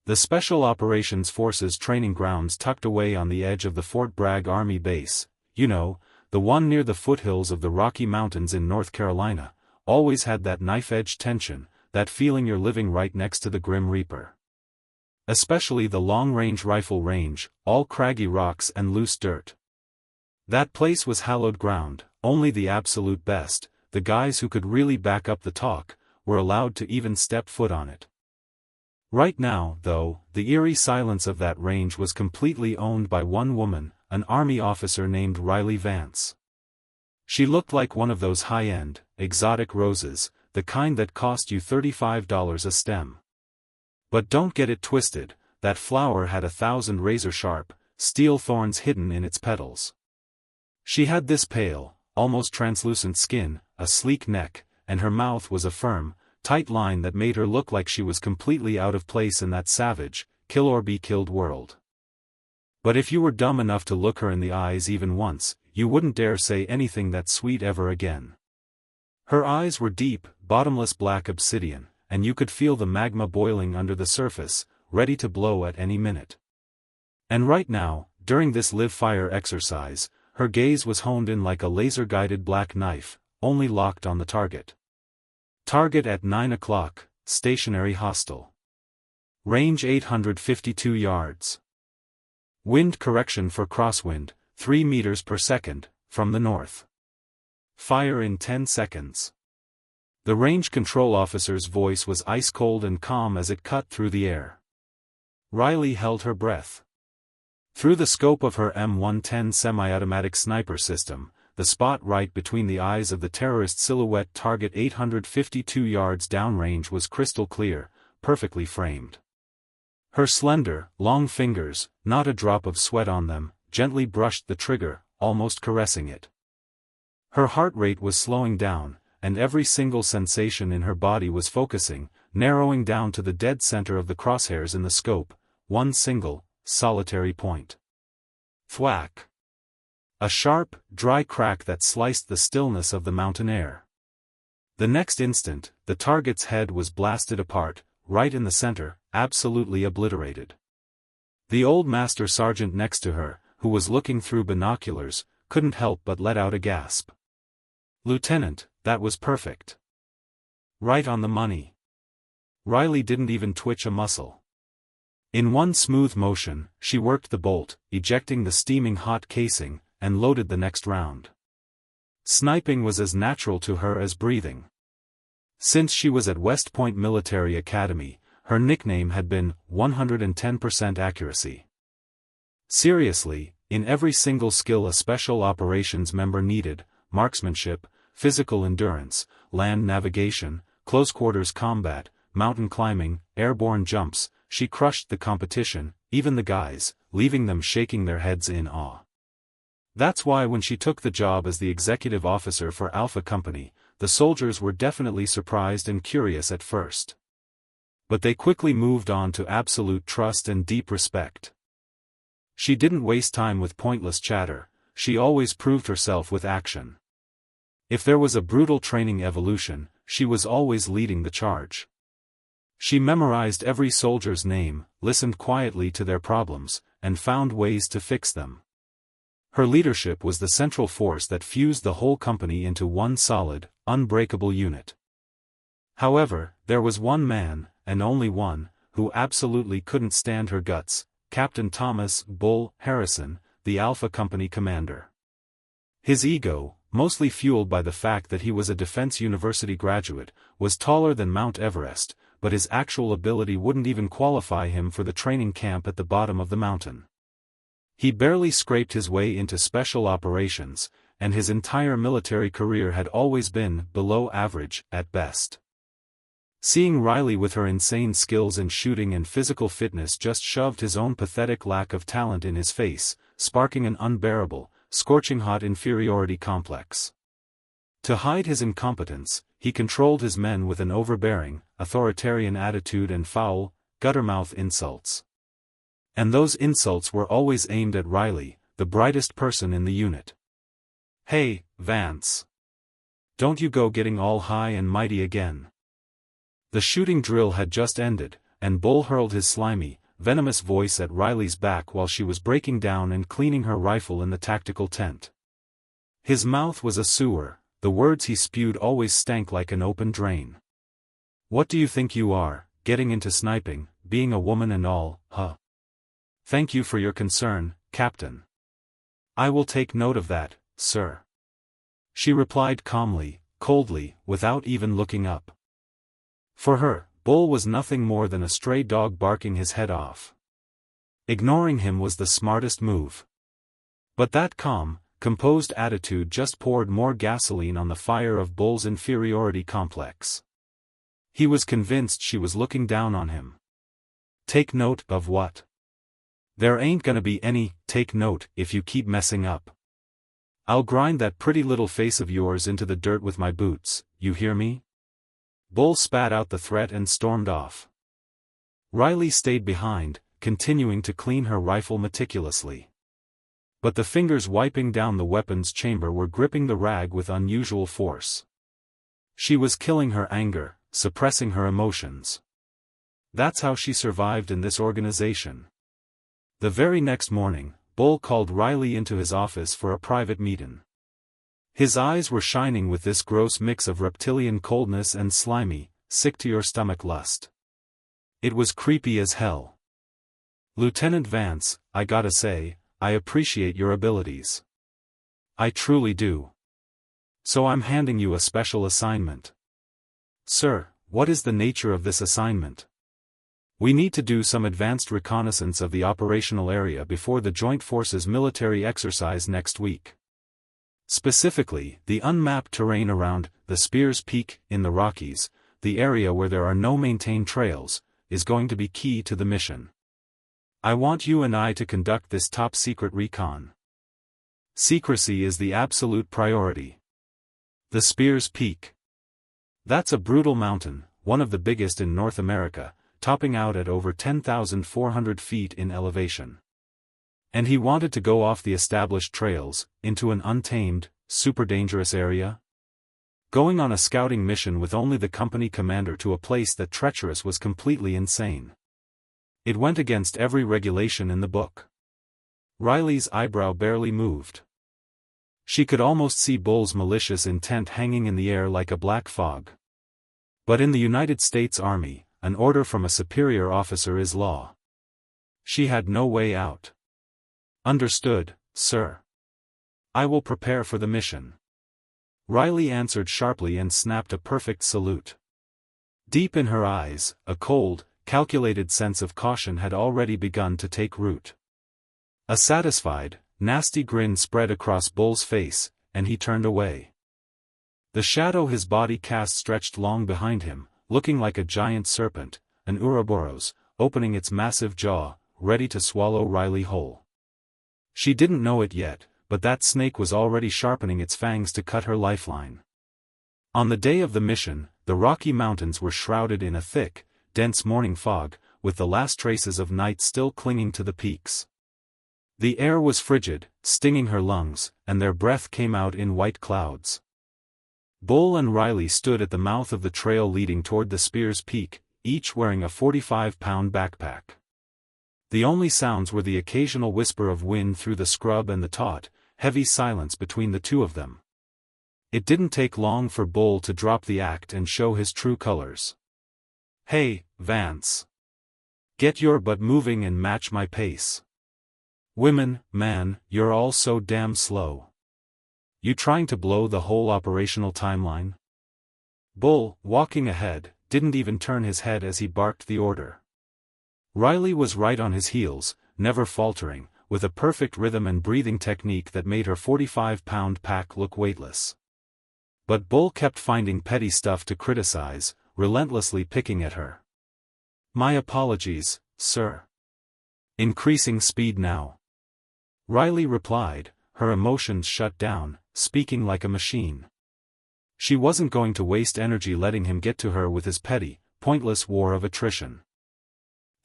The Special Operations Forces training grounds tucked away on the edge of the Fort Bragg Army Base, you know, the one near the foothills of the Rocky Mountains in North Carolina, always had that knife-edge tension, that feeling you're living right next to the Grim Reaper. Especially the long-range rifle range, all craggy rocks and loose dirt. That place was hallowed ground. Only the absolute best, the guys who could really back up the talk, were allowed to even step foot on it. Right now, though, the eerie silence of that range was completely owned by one woman, an Army officer named Riley Vance. She looked like one of those high-end, exotic roses, the kind that cost you $35 a stem. But don't get it twisted, that flower had 1,000 razor-sharp, steel thorns hidden in its petals. She had this pale, almost translucent skin, a sleek neck, and her mouth was a firm, tight line that made her look like she was completely out of place in that savage, kill-or-be-killed world. But if you were dumb enough to look her in the eyes even once, you wouldn't dare say anything that sweet ever again. Her eyes were deep, bottomless black obsidian, and you could feel the magma boiling under the surface, ready to blow at any minute. And right now, during this live-fire exercise, her gaze was honed in like a laser-guided black knife, only locked on the target. Target at 9 o'clock, stationary hostile. Range 852 yards. Wind correction for crosswind, 3 meters per second, from the north. Fire in 10 seconds. The range control officer's voice was ice-cold and calm as it cut through the air. Riley held her breath. Through the scope of her M110 semi-automatic sniper system, the spot right between the eyes of the terrorist silhouette target 852 yards downrange was crystal clear, perfectly framed. Her slender, long fingers, not a drop of sweat on them, gently brushed the trigger, almost caressing it. Her heart rate was slowing down, and every single sensation in her body was focusing, narrowing down to the dead center of the crosshairs in the scope, one single, solitary point. Thwack! A sharp, dry crack that sliced the stillness of the mountain air. The next instant, the target's head was blasted apart, right in the center, absolutely obliterated. The old master sergeant next to her, who was looking through binoculars, couldn't help but let out a gasp. "Lieutenant, that was perfect. Right on the money." Riley didn't even twitch a muscle. In one smooth motion, she worked the bolt, ejecting the steaming hot casing, and loaded the next round. Sniping was as natural to her as breathing. Since she was at West Point Military Academy, her nickname had been 110% accuracy. Seriously, in every single skill a special operations member needed, marksmanship, physical endurance, land navigation, close-quarters combat, mountain climbing, airborne jumps, she crushed the competition, even the guys, leaving them shaking their heads in awe. That's why when she took the job as the executive officer for Alpha Company, the soldiers were definitely surprised and curious at first. But they quickly moved on to absolute trust and deep respect. She didn't waste time with pointless chatter, she always proved herself with action. If there was a brutal training evolution, she was always leading the charge. She memorized every soldier's name, listened quietly to their problems, and found ways to fix them. Her leadership was the central force that fused the whole company into one solid, unbreakable unit. However, there was one man, and only one, who absolutely couldn't stand her guts, Captain Thomas "Bull" Harrison, the Alpha Company commander. His ego, mostly fueled by the fact that he was a Defense University graduate, was taller than Mount Everest, but his actual ability wouldn't even qualify him for the training camp at the bottom of the mountain. He barely scraped his way into special operations, and his entire military career had always been below average, at best. Seeing Riley with her insane skills in shooting and physical fitness just shoved his own pathetic lack of talent in his face, sparking an unbearable, scorching-hot inferiority complex. To hide his incompetence, he controlled his men with an overbearing, authoritarian attitude and foul, guttermouth insults. And those insults were always aimed at Riley, the brightest person in the unit. "Hey, Vance. Don't you go getting all high and mighty again." The shooting drill had just ended, and Bull hurled his slimy, venomous voice at Riley's back while she was breaking down and cleaning her rifle in the tactical tent. His mouth was a sewer, the words he spewed always stank like an open drain. "What do you think you are, getting into sniping, being a woman and all, huh? Thank you for your concern, Captain. I will take note of that, sir." She replied calmly, coldly, without even looking up. For her, Bull was nothing more than a stray dog barking his head off. Ignoring him was the smartest move. But that calm, composed attitude just poured more gasoline on the fire of Bull's inferiority complex. He was convinced she was looking down on him. Take note of what? There ain't gonna be any take note if you keep messing up. I'll grind that pretty little face of yours into the dirt with my boots, you hear me? Bull spat out the threat and stormed off. Riley stayed behind, continuing to clean her rifle meticulously. But the fingers wiping down the weapon's chamber were gripping the rag with unusual force. She was killing her anger, suppressing her emotions. That's how she survived in this organization. The very next morning, Bull called Riley into his office for a private meeting. His eyes were shining with this gross mix of reptilian coldness and slimy, sick-to-your-stomach lust. It was creepy as hell. "Lieutenant Vance, I gotta say, I appreciate your abilities. I truly do. So I'm handing you a special assignment." "Sir, what is the nature of this assignment?" "We need to do some advanced reconnaissance of the operational area before the Joint Forces military exercise next week. Specifically, the unmapped terrain around the Spears Peak in the Rockies, the area where there are no maintained trails, is going to be key to the mission. I want you and I to conduct this top-secret recon. Secrecy is the absolute priority. The Spears Peak. That's a brutal mountain, one of the biggest in North America, topping out at over 10,400 feet in elevation. And he wanted to go off the established trails, into an untamed, super dangerous area? Going on a scouting mission with only the company commander to a place that treacherous was completely insane. It went against every regulation in the book. Riley's eyebrow barely moved. She could almost see Bull's malicious intent hanging in the air like a black fog. But in the United States Army, an order from a superior officer is law. She had no way out. "Understood, sir. I will prepare for the mission." Riley answered sharply and snapped a perfect salute. Deep in her eyes, a cold, calculated sense of caution had already begun to take root. A satisfied, nasty grin spread across Bull's face, and he turned away. The shadow his body cast stretched long behind him, looking like a giant serpent, an Ouroboros, opening its massive jaw, ready to swallow Riley whole. She didn't know it yet, but that snake was already sharpening its fangs to cut her lifeline. On the day of the mission, the Rocky Mountains were shrouded in a thick, dense morning fog, with the last traces of night still clinging to the peaks. The air was frigid, stinging her lungs, and their breath came out in white clouds. Bull and Riley stood at the mouth of the trail leading toward the Spears Peak, each wearing a 45-pound backpack. The only sounds were the occasional whisper of wind through the scrub and the taut, heavy silence between the two of them. It didn't take long for Bull to drop the act and show his true colors. "Hey, Vance. Get your butt moving and match my pace. Women, man, you're all so damn slow. You trying to blow the whole operational timeline?" Bull, walking ahead, didn't even turn his head as he barked the order. Riley was right on his heels, never faltering, with a perfect rhythm and breathing technique that made her 45-pound pack look weightless. But Bull kept finding petty stuff to criticize, relentlessly picking at her. "My apologies, sir. Increasing speed now." Riley replied, her emotions shut down, speaking like a machine. She wasn't going to waste energy letting him get to her with his petty, pointless war of attrition.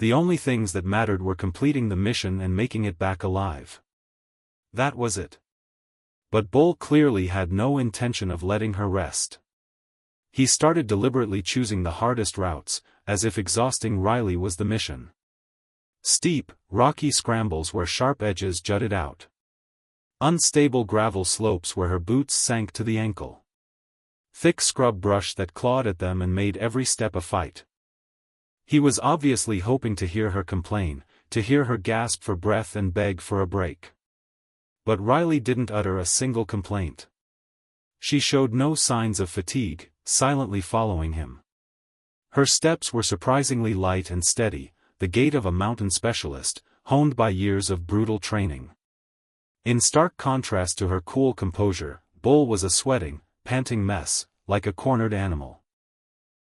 The only things that mattered were completing the mission and making it back alive. That was it. But Bull clearly had no intention of letting her rest. He started deliberately choosing the hardest routes, as if exhausting Riley was the mission. Steep, rocky scrambles where sharp edges jutted out. Unstable gravel slopes where her boots sank to the ankle. Thick scrub brush that clawed at them and made every step a fight. He was obviously hoping to hear her complain, to hear her gasp for breath and beg for a break. But Riley didn't utter a single complaint. She showed no signs of fatigue, silently following him. Her steps were surprisingly light and steady, the gait of a mountain specialist, honed by years of brutal training. In stark contrast to her cool composure, Bull was a sweating, panting mess, like a cornered animal.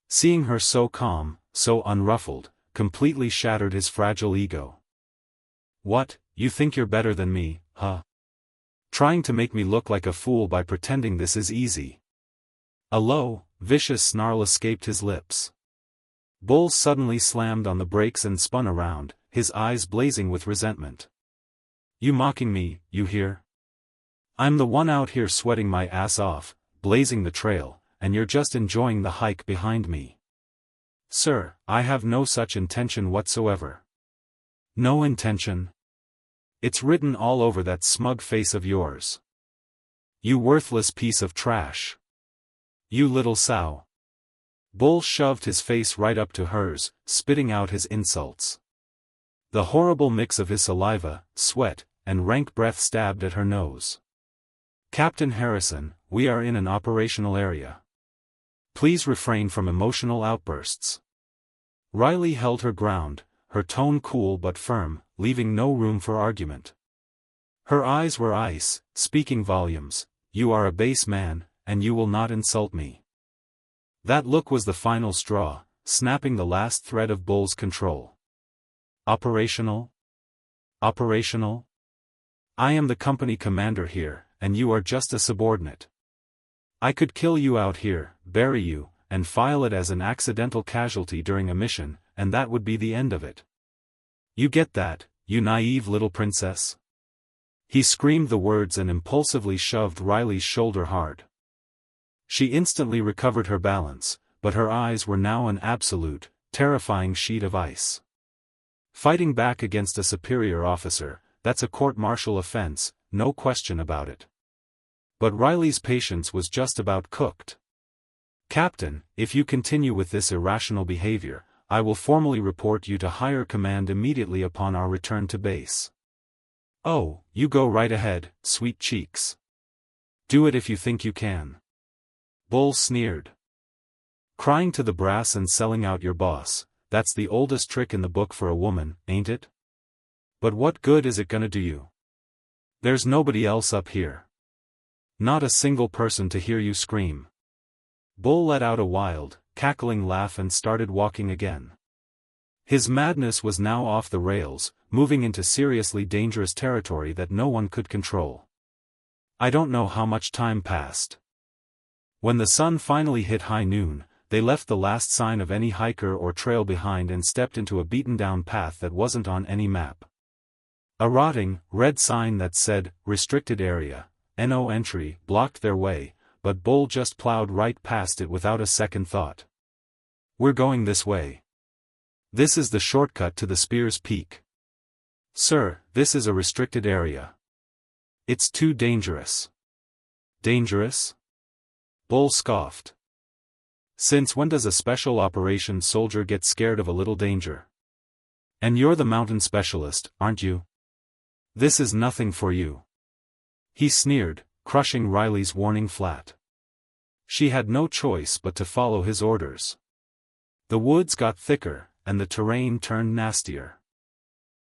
Seeing her so calm, so unruffled, completely shattered his fragile ego. "What, you think you're better than me, huh? Trying to make me look like a fool by pretending this is easy." A low, vicious snarl escaped his lips. Bull suddenly slammed on the brakes and spun around, his eyes blazing with resentment. "You mocking me, you hear? I'm the one out here sweating my ass off, blazing the trail, and you're just enjoying the hike behind me." "Sir, I have no such intention whatsoever." "No intention? It's written all over that smug face of yours. You worthless piece of trash. You little sow." Bull shoved his face right up to hers, spitting out his insults. The horrible mix of his saliva, sweat, and rank breath stabbed at her nose. "Captain Harrison, we are in an operational area. Please refrain from emotional outbursts." Riley held her ground, her tone cool but firm, leaving no room for argument. Her eyes were ice, speaking volumes. "You are a base man, and you will not insult me." That look was the final straw, snapping the last thread of Bull's control. "Operational? Operational? I am the company commander here, and you are just a subordinate. I could kill you out here, bury you, and file it as an accidental casualty during a mission, and that would be the end of it. You get that, you naive little princess?" He screamed the words and impulsively shoved Riley's shoulder hard. She instantly recovered her balance, but her eyes were now an absolute, terrifying sheet of ice. Fighting back against a superior officer, that's a court-martial offense, no question about it. But Riley's patience was just about cooked. "Captain, if you continue with this irrational behavior, I will formally report you to higher command immediately upon our return to base." "Oh, you go right ahead, sweet cheeks. Do it if you think you can." Bull sneered. "Crying to the brass and selling out your boss, that's the oldest trick in the book for a woman, ain't it? But what good is it gonna do you? There's nobody else up here. Not a single person to hear you scream." Bull let out a wild, cackling laugh and started walking again. His madness was now off the rails, moving into seriously dangerous territory that no one could control. I don't know how much time passed. When the sun finally hit high noon, they left the last sign of any hiker or trail behind and stepped into a beaten-down path that wasn't on any map. A rotting, red sign that said, "Restricted Area, No Entry," blocked their way, but Bull just plowed right past it without a second thought. "We're going this way. This is the shortcut to the Spears Peak." "Sir, this is a restricted area. It's too dangerous." "Dangerous?" Bull scoffed. "Since when does a special operations soldier get scared of a little danger? And you're the mountain specialist, aren't you? This is nothing for you." He sneered, crushing Riley's warning flat. She had no choice but to follow his orders. The woods got thicker, and the terrain turned nastier.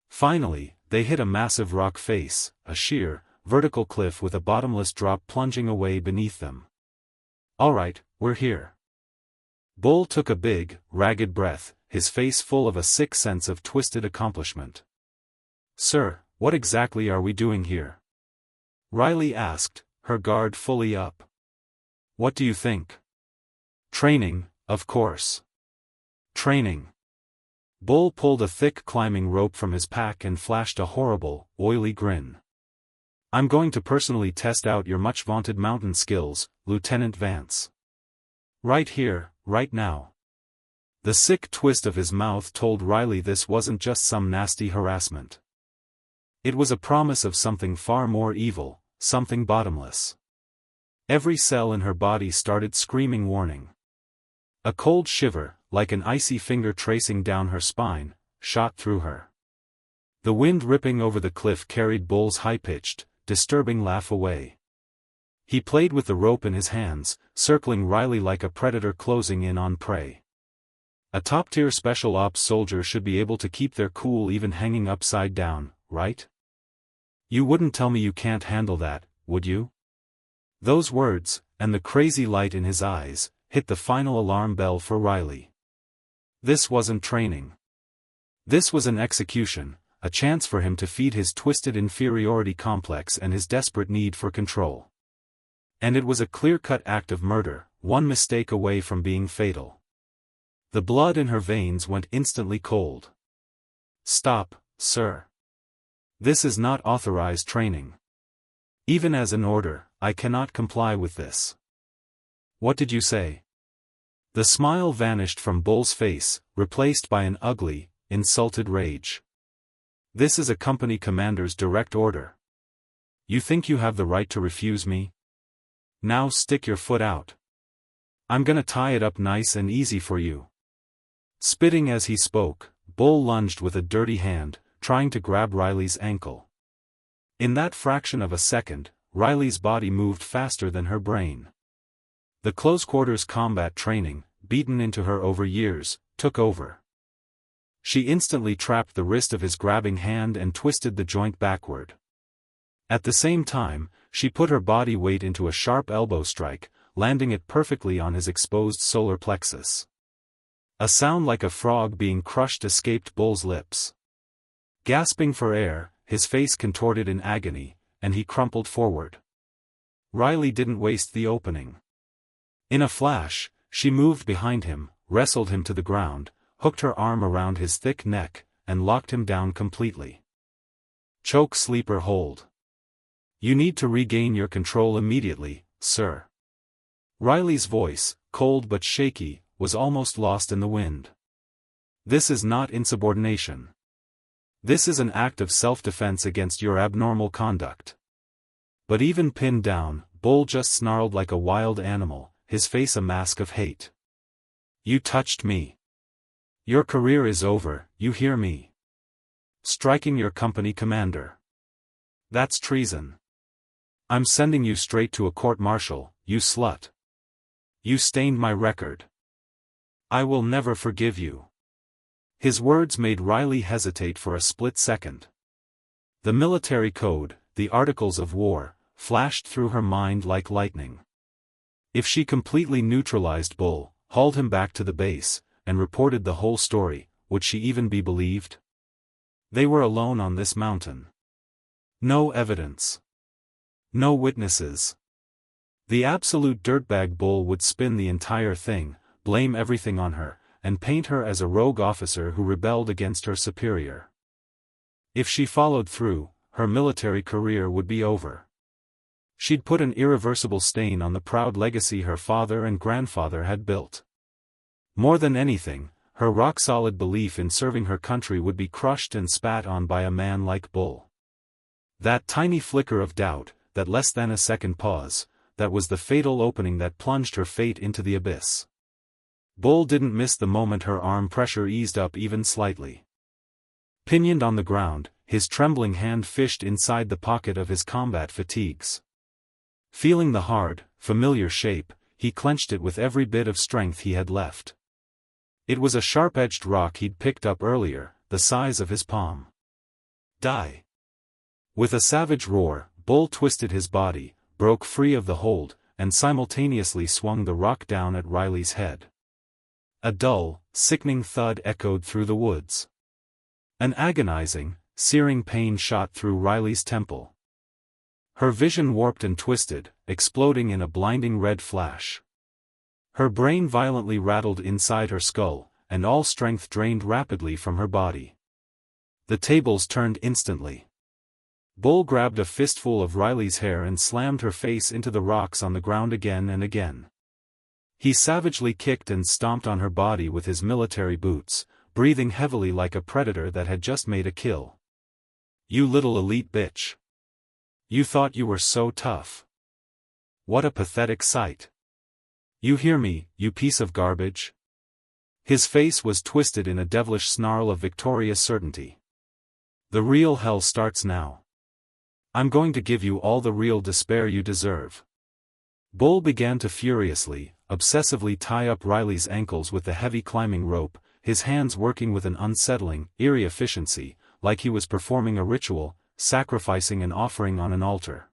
Finally, they hit a massive rock face, a sheer, vertical cliff with a bottomless drop plunging away beneath them. "All right, we're here." Bull took a big, ragged breath, his face full of a sick sense of twisted accomplishment. "Sir, what exactly are we doing here?" Riley asked, her guard fully up. "What do you think?" "Training, of course." "Training." Bull pulled a thick climbing rope from his pack and flashed a horrible, oily grin. "I'm going to personally test out your much-vaunted mountain skills, Lieutenant Vance. Right here, right now." The sick twist of his mouth told Riley this wasn't just some nasty harassment. It was a promise of something far more evil, something bottomless. Every cell in her body started screaming warning. A cold shiver, like an icy finger tracing down her spine, shot through her. The wind ripping over the cliff carried Bull's high-pitched, disturbing laugh away. He played with the rope in his hands, circling Riley like a predator closing in on prey. A top-tier special ops soldier should be able to keep their cool even hanging upside down, right? You wouldn't tell me you can't handle that, would you? Those words, and the crazy light in his eyes, hit the final alarm bell for Riley. This wasn't training. This was an execution, a chance for him to feed his twisted inferiority complex and his desperate need for control. And it was a clear-cut act of murder, one mistake away from being fatal. The blood in her veins went instantly cold. Stop, sir. This is not authorized training. Even as an order, I cannot comply with this. What did you say? The smile vanished from Bull's face, replaced by an ugly, insulted rage. This is a company commander's direct order. You think you have the right to refuse me? Now stick your foot out. I'm gonna tie it up nice and easy for you. Spitting as he spoke, Bull lunged with a dirty hand, trying to grab Riley's ankle. In that fraction of a second, Riley's body moved faster than her brain. The close-quarters combat training, beaten into her over years, took over. She instantly trapped the wrist of his grabbing hand and twisted the joint backward. At the same time, she put her body weight into a sharp elbow strike, landing it perfectly on his exposed solar plexus. A sound like a frog being crushed escaped Bull's lips. Gasping for air, his face contorted in agony, and he crumpled forward. Riley didn't waste the opening. In a flash, she moved behind him, wrestled him to the ground, hooked her arm around his thick neck, and locked him down completely. Choke sleeper hold. You need to regain your control immediately, sir. Riley's voice, cold but shaky, was almost lost in the wind. This is not insubordination. This is an act of self-defense against your abnormal conduct. But even pinned down, Bull just snarled like a wild animal, his face a mask of hate. You touched me. Your career is over, you hear me? Striking your company commander. That's treason. I'm sending you straight to a court-martial, you slut. You stained my record. I will never forgive you. His words made Riley hesitate for a split second. The military code, the articles of war, flashed through her mind like lightning. If she completely neutralized Bull, hauled him back to the base, and reported the whole story, would she even be believed? They were alone on this mountain. No evidence. No witnesses. The absolute dirtbag Bull would spin the entire thing, blame everything on her, and paint her as a rogue officer who rebelled against her superior. If she followed through, her military career would be over. She'd put an irreversible stain on the proud legacy her father and grandfather had built. More than anything, her rock-solid belief in serving her country would be crushed and spat on by a man like Bull. That tiny flicker of doubt, that less than a second pause, that was the fatal opening that plunged her fate into the abyss. Bull didn't miss the moment her arm pressure eased up even slightly. Pinioned on the ground, his trembling hand fished inside the pocket of his combat fatigues. Feeling the hard, familiar shape, he clenched it with every bit of strength he had left. It was a sharp-edged rock he'd picked up earlier, the size of his palm. Die! With a savage roar, Bull twisted his body, broke free of the hold, and simultaneously swung the rock down at Riley's head. A dull, sickening thud echoed through the woods. An agonizing, searing pain shot through Riley's temple. Her vision warped and twisted, exploding in a blinding red flash. Her brain violently rattled inside her skull, and all strength drained rapidly from her body. The tables turned instantly. Bull grabbed a fistful of Riley's hair and slammed her face into the rocks on the ground again and again. He savagely kicked and stomped on her body with his military boots, breathing heavily like a predator that had just made a kill. "You little elite bitch. You thought you were so tough. What a pathetic sight. You hear me, you piece of garbage?" His face was twisted in a devilish snarl of victorious certainty. "The real hell starts now. I'm going to give you all the real despair you deserve." Bull began to furiously, obsessively tie up Riley's ankles with the heavy climbing rope, his hands working with an unsettling, eerie efficiency, like he was performing a ritual, sacrificing an offering on an altar.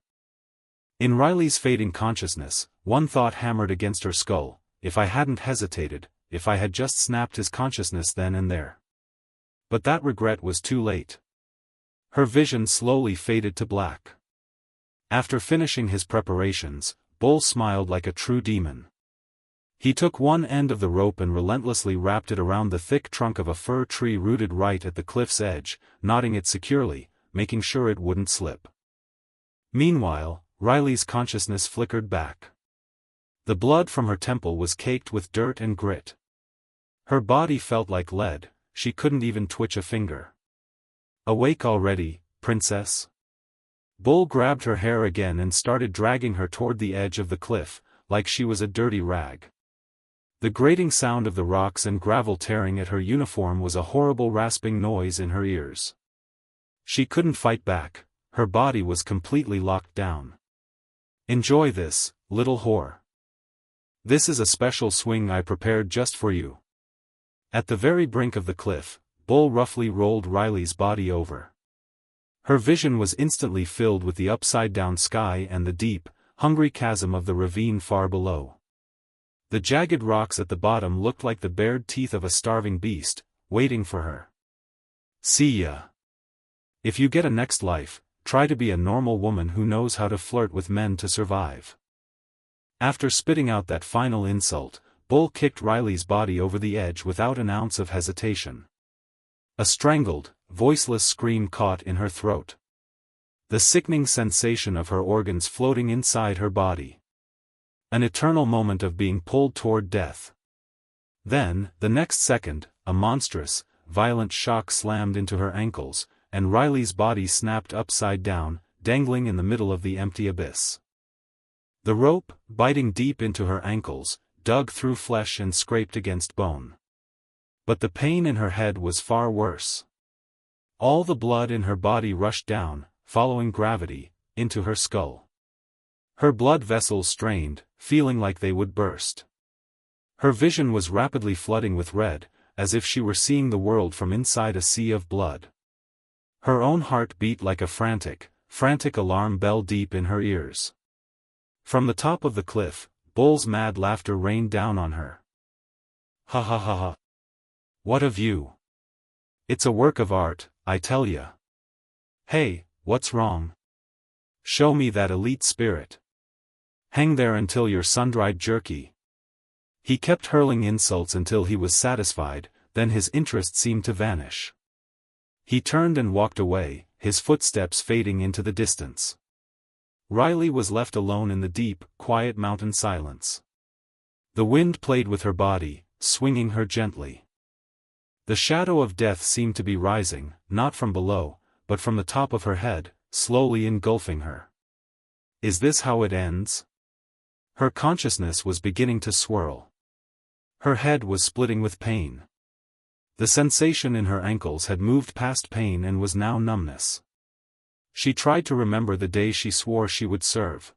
In Riley's fading consciousness, one thought hammered against her skull: if I hadn't hesitated, if I had just snapped his consciousness then and there. But that regret was too late. Her vision slowly faded to black. After finishing his preparations, Bull smiled like a true demon. He took one end of the rope and relentlessly wrapped it around the thick trunk of a fir tree rooted right at the cliff's edge, knotting it securely, making sure it wouldn't slip. Meanwhile, Riley's consciousness flickered back. The blood from her temple was caked with dirt and grit. Her body felt like lead, she couldn't even twitch a finger. "Awake already, princess?" Bull grabbed her hair again and started dragging her toward the edge of the cliff, like she was a dirty rag. The grating sound of the rocks and gravel tearing at her uniform was a horrible rasping noise in her ears. She couldn't fight back, her body was completely locked down. "Enjoy this, little whore. This is a special swing I prepared just for you." At the very brink of the cliff, Bull roughly rolled Riley's body over. Her vision was instantly filled with the upside-down sky and the deep, hungry chasm of the ravine far below. The jagged rocks at the bottom looked like the bared teeth of a starving beast, waiting for her. "See ya. If you get a next life, try to be a normal woman who knows how to flirt with men to survive." After spitting out that final insult, Bull kicked Riley's body over the edge without an ounce of hesitation. A strangled, voiceless scream caught in her throat. The sickening sensation of her organs floating inside her body. An eternal moment of being pulled toward death. Then, the next second, a monstrous, violent shock slammed into her ankles, and Riley's body snapped upside down, dangling in the middle of the empty abyss. The rope, biting deep into her ankles, dug through flesh and scraped against bone. But the pain in her head was far worse. All the blood in her body rushed down, following gravity, into her skull. Her blood vessels strained, feeling like they would burst. Her vision was rapidly flooding with red, as if she were seeing the world from inside a sea of blood. Her own heart beat like a frantic alarm bell deep in her ears. From the top of the cliff, Bull's mad laughter rained down on her. "Ha ha ha ha. What a view. It's a work of art, I tell ya. Hey, what's wrong? Show me that elite spirit. Hang there until you're sun-dried jerky." He kept hurling insults until he was satisfied, then his interest seemed to vanish. He turned and walked away, his footsteps fading into the distance. Riley was left alone in the deep, quiet mountain silence. The wind played with her body, swinging her gently. The shadow of death seemed to be rising, not from below, but from the top of her head, slowly engulfing her. Is this how it ends? Her consciousness was beginning to swirl. Her head was splitting with pain. The sensation in her ankles had moved past pain and was now numbness. She tried to remember the day she swore she would serve.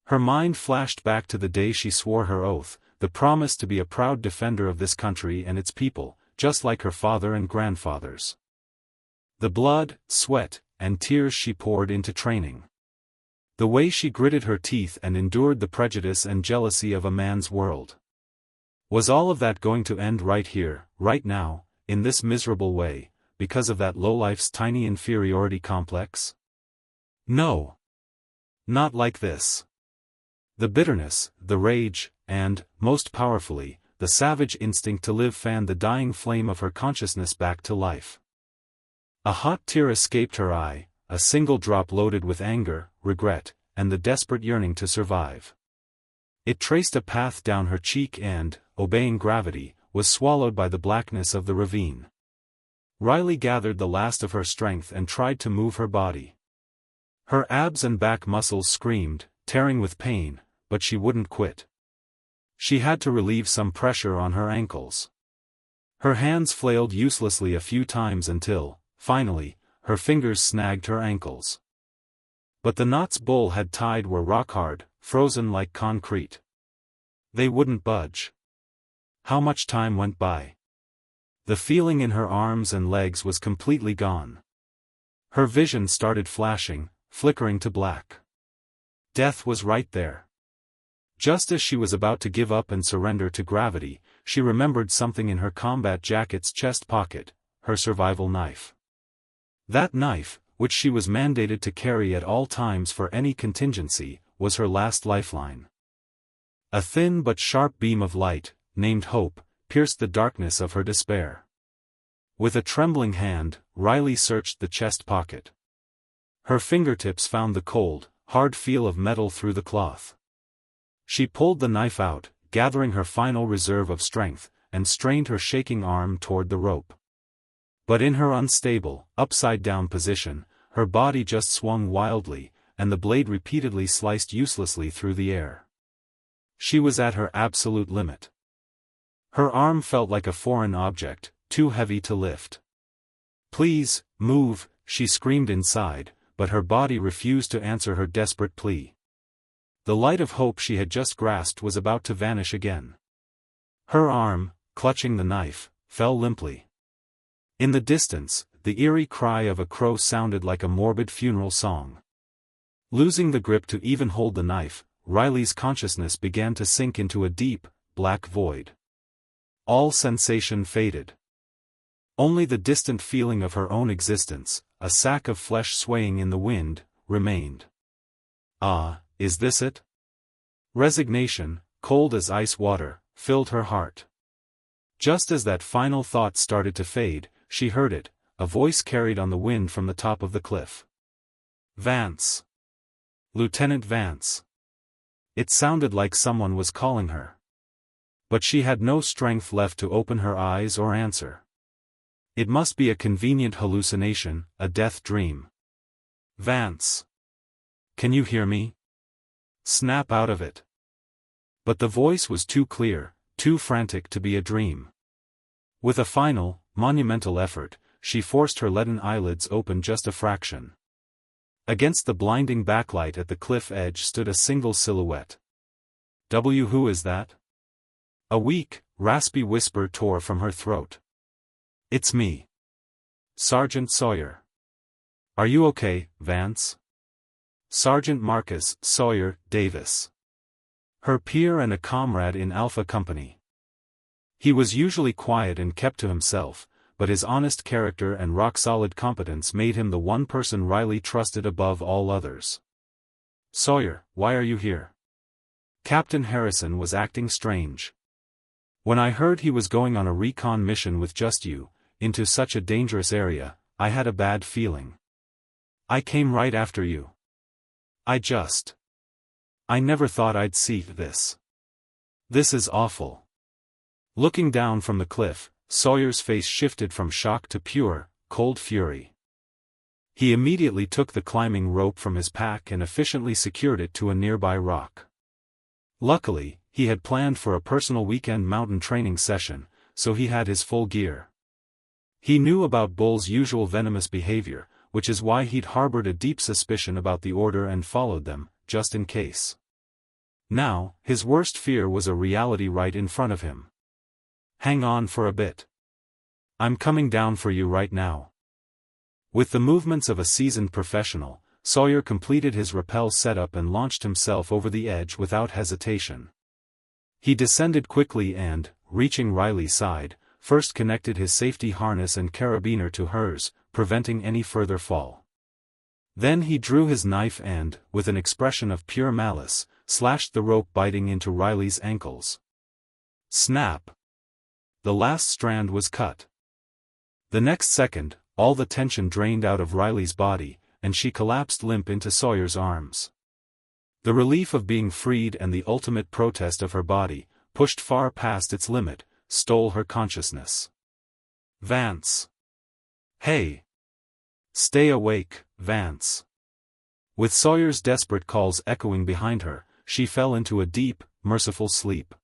Her mind flashed back to the day she swore her oath, the promise to be a proud defender of this country and its people, just like her father and grandfathers. The blood, sweat, and tears she poured into training. The way she gritted her teeth and endured the prejudice and jealousy of a man's world. Was all of that going to end right here, right now, in this miserable way, because of that lowlife's tiny inferiority complex? No. Not like this. The bitterness, the rage, and, most powerfully, the savage instinct to live fanned the dying flame of her consciousness back to life. A hot tear escaped her eye, a single drop loaded with anger, regret, and the desperate yearning to survive. It traced a path down her cheek and, obeying gravity, was swallowed by the blackness of the ravine. Riley gathered the last of her strength and tried to move her body. Her abs and back muscles screamed, tearing with pain, but she wouldn't quit. She had to relieve some pressure on her ankles. Her hands flailed uselessly a few times until, finally, her fingers snagged her ankles. But the knots Bull had tied were rock-hard, frozen like concrete. They wouldn't budge. How much time went by? The feeling in her arms and legs was completely gone. Her vision started flashing, flickering to black. Death was right there. Just as she was about to give up and surrender to gravity, she remembered something in her combat jacket's chest pocket, her survival knife. That knife, which she was mandated to carry at all times for any contingency, was her last lifeline. A thin but sharp beam of light, named Hope, pierced the darkness of her despair. With a trembling hand, Riley searched the chest pocket. Her fingertips found the cold, hard feel of metal through the cloth. She pulled the knife out, gathering her final reserve of strength, and strained her shaking arm toward the rope. But in her unstable, upside-down position, her body just swung wildly, and the blade repeatedly sliced uselessly through the air. She was at her absolute limit. Her arm felt like a foreign object, too heavy to lift. "Please, move," she screamed inside, but her body refused to answer her desperate plea. The light of hope she had just grasped was about to vanish again. Her arm, clutching the knife, fell limply. In the distance, the eerie cry of a crow sounded like a morbid funeral song. Losing the grip to even hold the knife, Riley's consciousness began to sink into a deep, black void. All sensation faded. Only the distant feeling of her own existence, a sack of flesh swaying in the wind, remained. Ah, is this it? Resignation, cold as ice water, filled her heart. Just as that final thought started to fade, she heard it, a voice carried on the wind from the top of the cliff. "Vance. Lieutenant Vance." It sounded like someone was calling her. But she had no strength left to open her eyes or answer. It must be a convenient hallucination, a death dream. "Vance. Can you hear me? Snap out of it." But the voice was too clear, too frantic to be a dream. With a final, monumental effort, she forced her leaden eyelids open just a fraction. Against the blinding backlight at the cliff edge stood a single silhouette. Who is that?" A weak, raspy whisper tore from her throat. "It's me. Sergeant Sawyer." "Are you okay, Vance?" Sergeant Marcus Sawyer Davis. Her peer and a comrade in Alpha Company. He was usually quiet and kept to himself, but his honest character and rock-solid competence made him the one person Riley trusted above all others. "Sawyer, why are you here?" Captain Harrison was acting strange. "When I heard he was going on a recon mission with just you, into such a dangerous area, I had a bad feeling. I came right after you. I never thought I'd see this. This is awful." Looking down from the cliff, Sawyer's face shifted from shock to pure, cold fury. He immediately took the climbing rope from his pack and efficiently secured it to a nearby rock. Luckily, he had planned for a personal weekend mountain training session, so he had his full gear. He knew about Bull's usual venomous behavior, which is why he'd harbored a deep suspicion about the order and followed them, just in case. Now, his worst fear was a reality right in front of him. "Hang on for a bit. I'm coming down for you right now." With the movements of a seasoned professional, Sawyer completed his rappel setup and launched himself over the edge without hesitation. He descended quickly and, reaching Riley's side, first connected his safety harness and carabiner to hers, preventing any further fall. Then he drew his knife and, with an expression of pure malice, slashed the rope biting into Riley's ankles. Snap! The last strand was cut. The next second, all the tension drained out of Riley's body, and she collapsed limp into Sawyer's arms. The relief of being freed and the ultimate protest of her body, pushed far past its limit, stole her consciousness. Vance. Hey! Stay awake, Vance. With Sawyer's desperate calls echoing behind her, she fell into a deep, merciful sleep.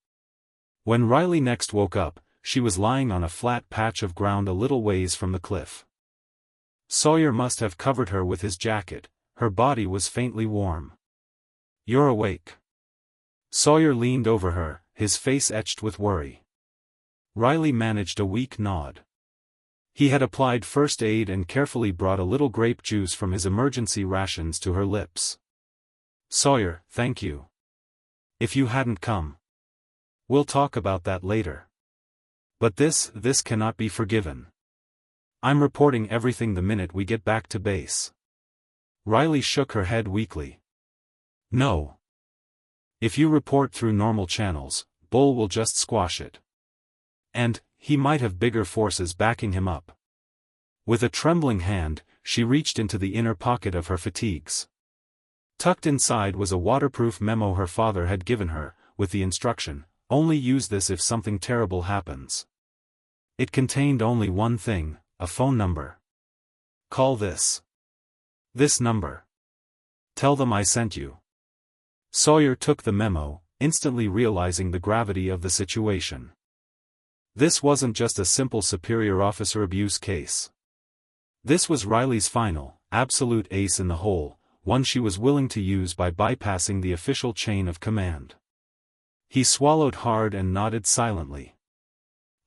When Riley next woke up, she was lying on a flat patch of ground a little ways from the cliff. Sawyer must have covered her with his jacket, her body was faintly warm. You're awake. Sawyer leaned over her, his face etched with worry. Riley managed a weak nod. He had applied first aid and carefully brought a little grape juice from his emergency rations to her lips. Sawyer, thank you. If you hadn't come. We'll talk about that later. But this cannot be forgiven. I'm reporting everything the minute we get back to base. Riley shook her head weakly. No. If you report through normal channels, Bull will just squash it. And, he might have bigger forces backing him up. With a trembling hand, she reached into the inner pocket of her fatigues. Tucked inside was a waterproof memo her father had given her, with the instruction, only use this if something terrible happens. It contained only one thing, a phone number. Call this number. Tell them I sent you. Sawyer took the memo, instantly realizing the gravity of the situation. This wasn't just a simple superior officer abuse case. This was Riley's final, absolute ace in the hole, one she was willing to use by bypassing the official chain of command. He swallowed hard and nodded silently.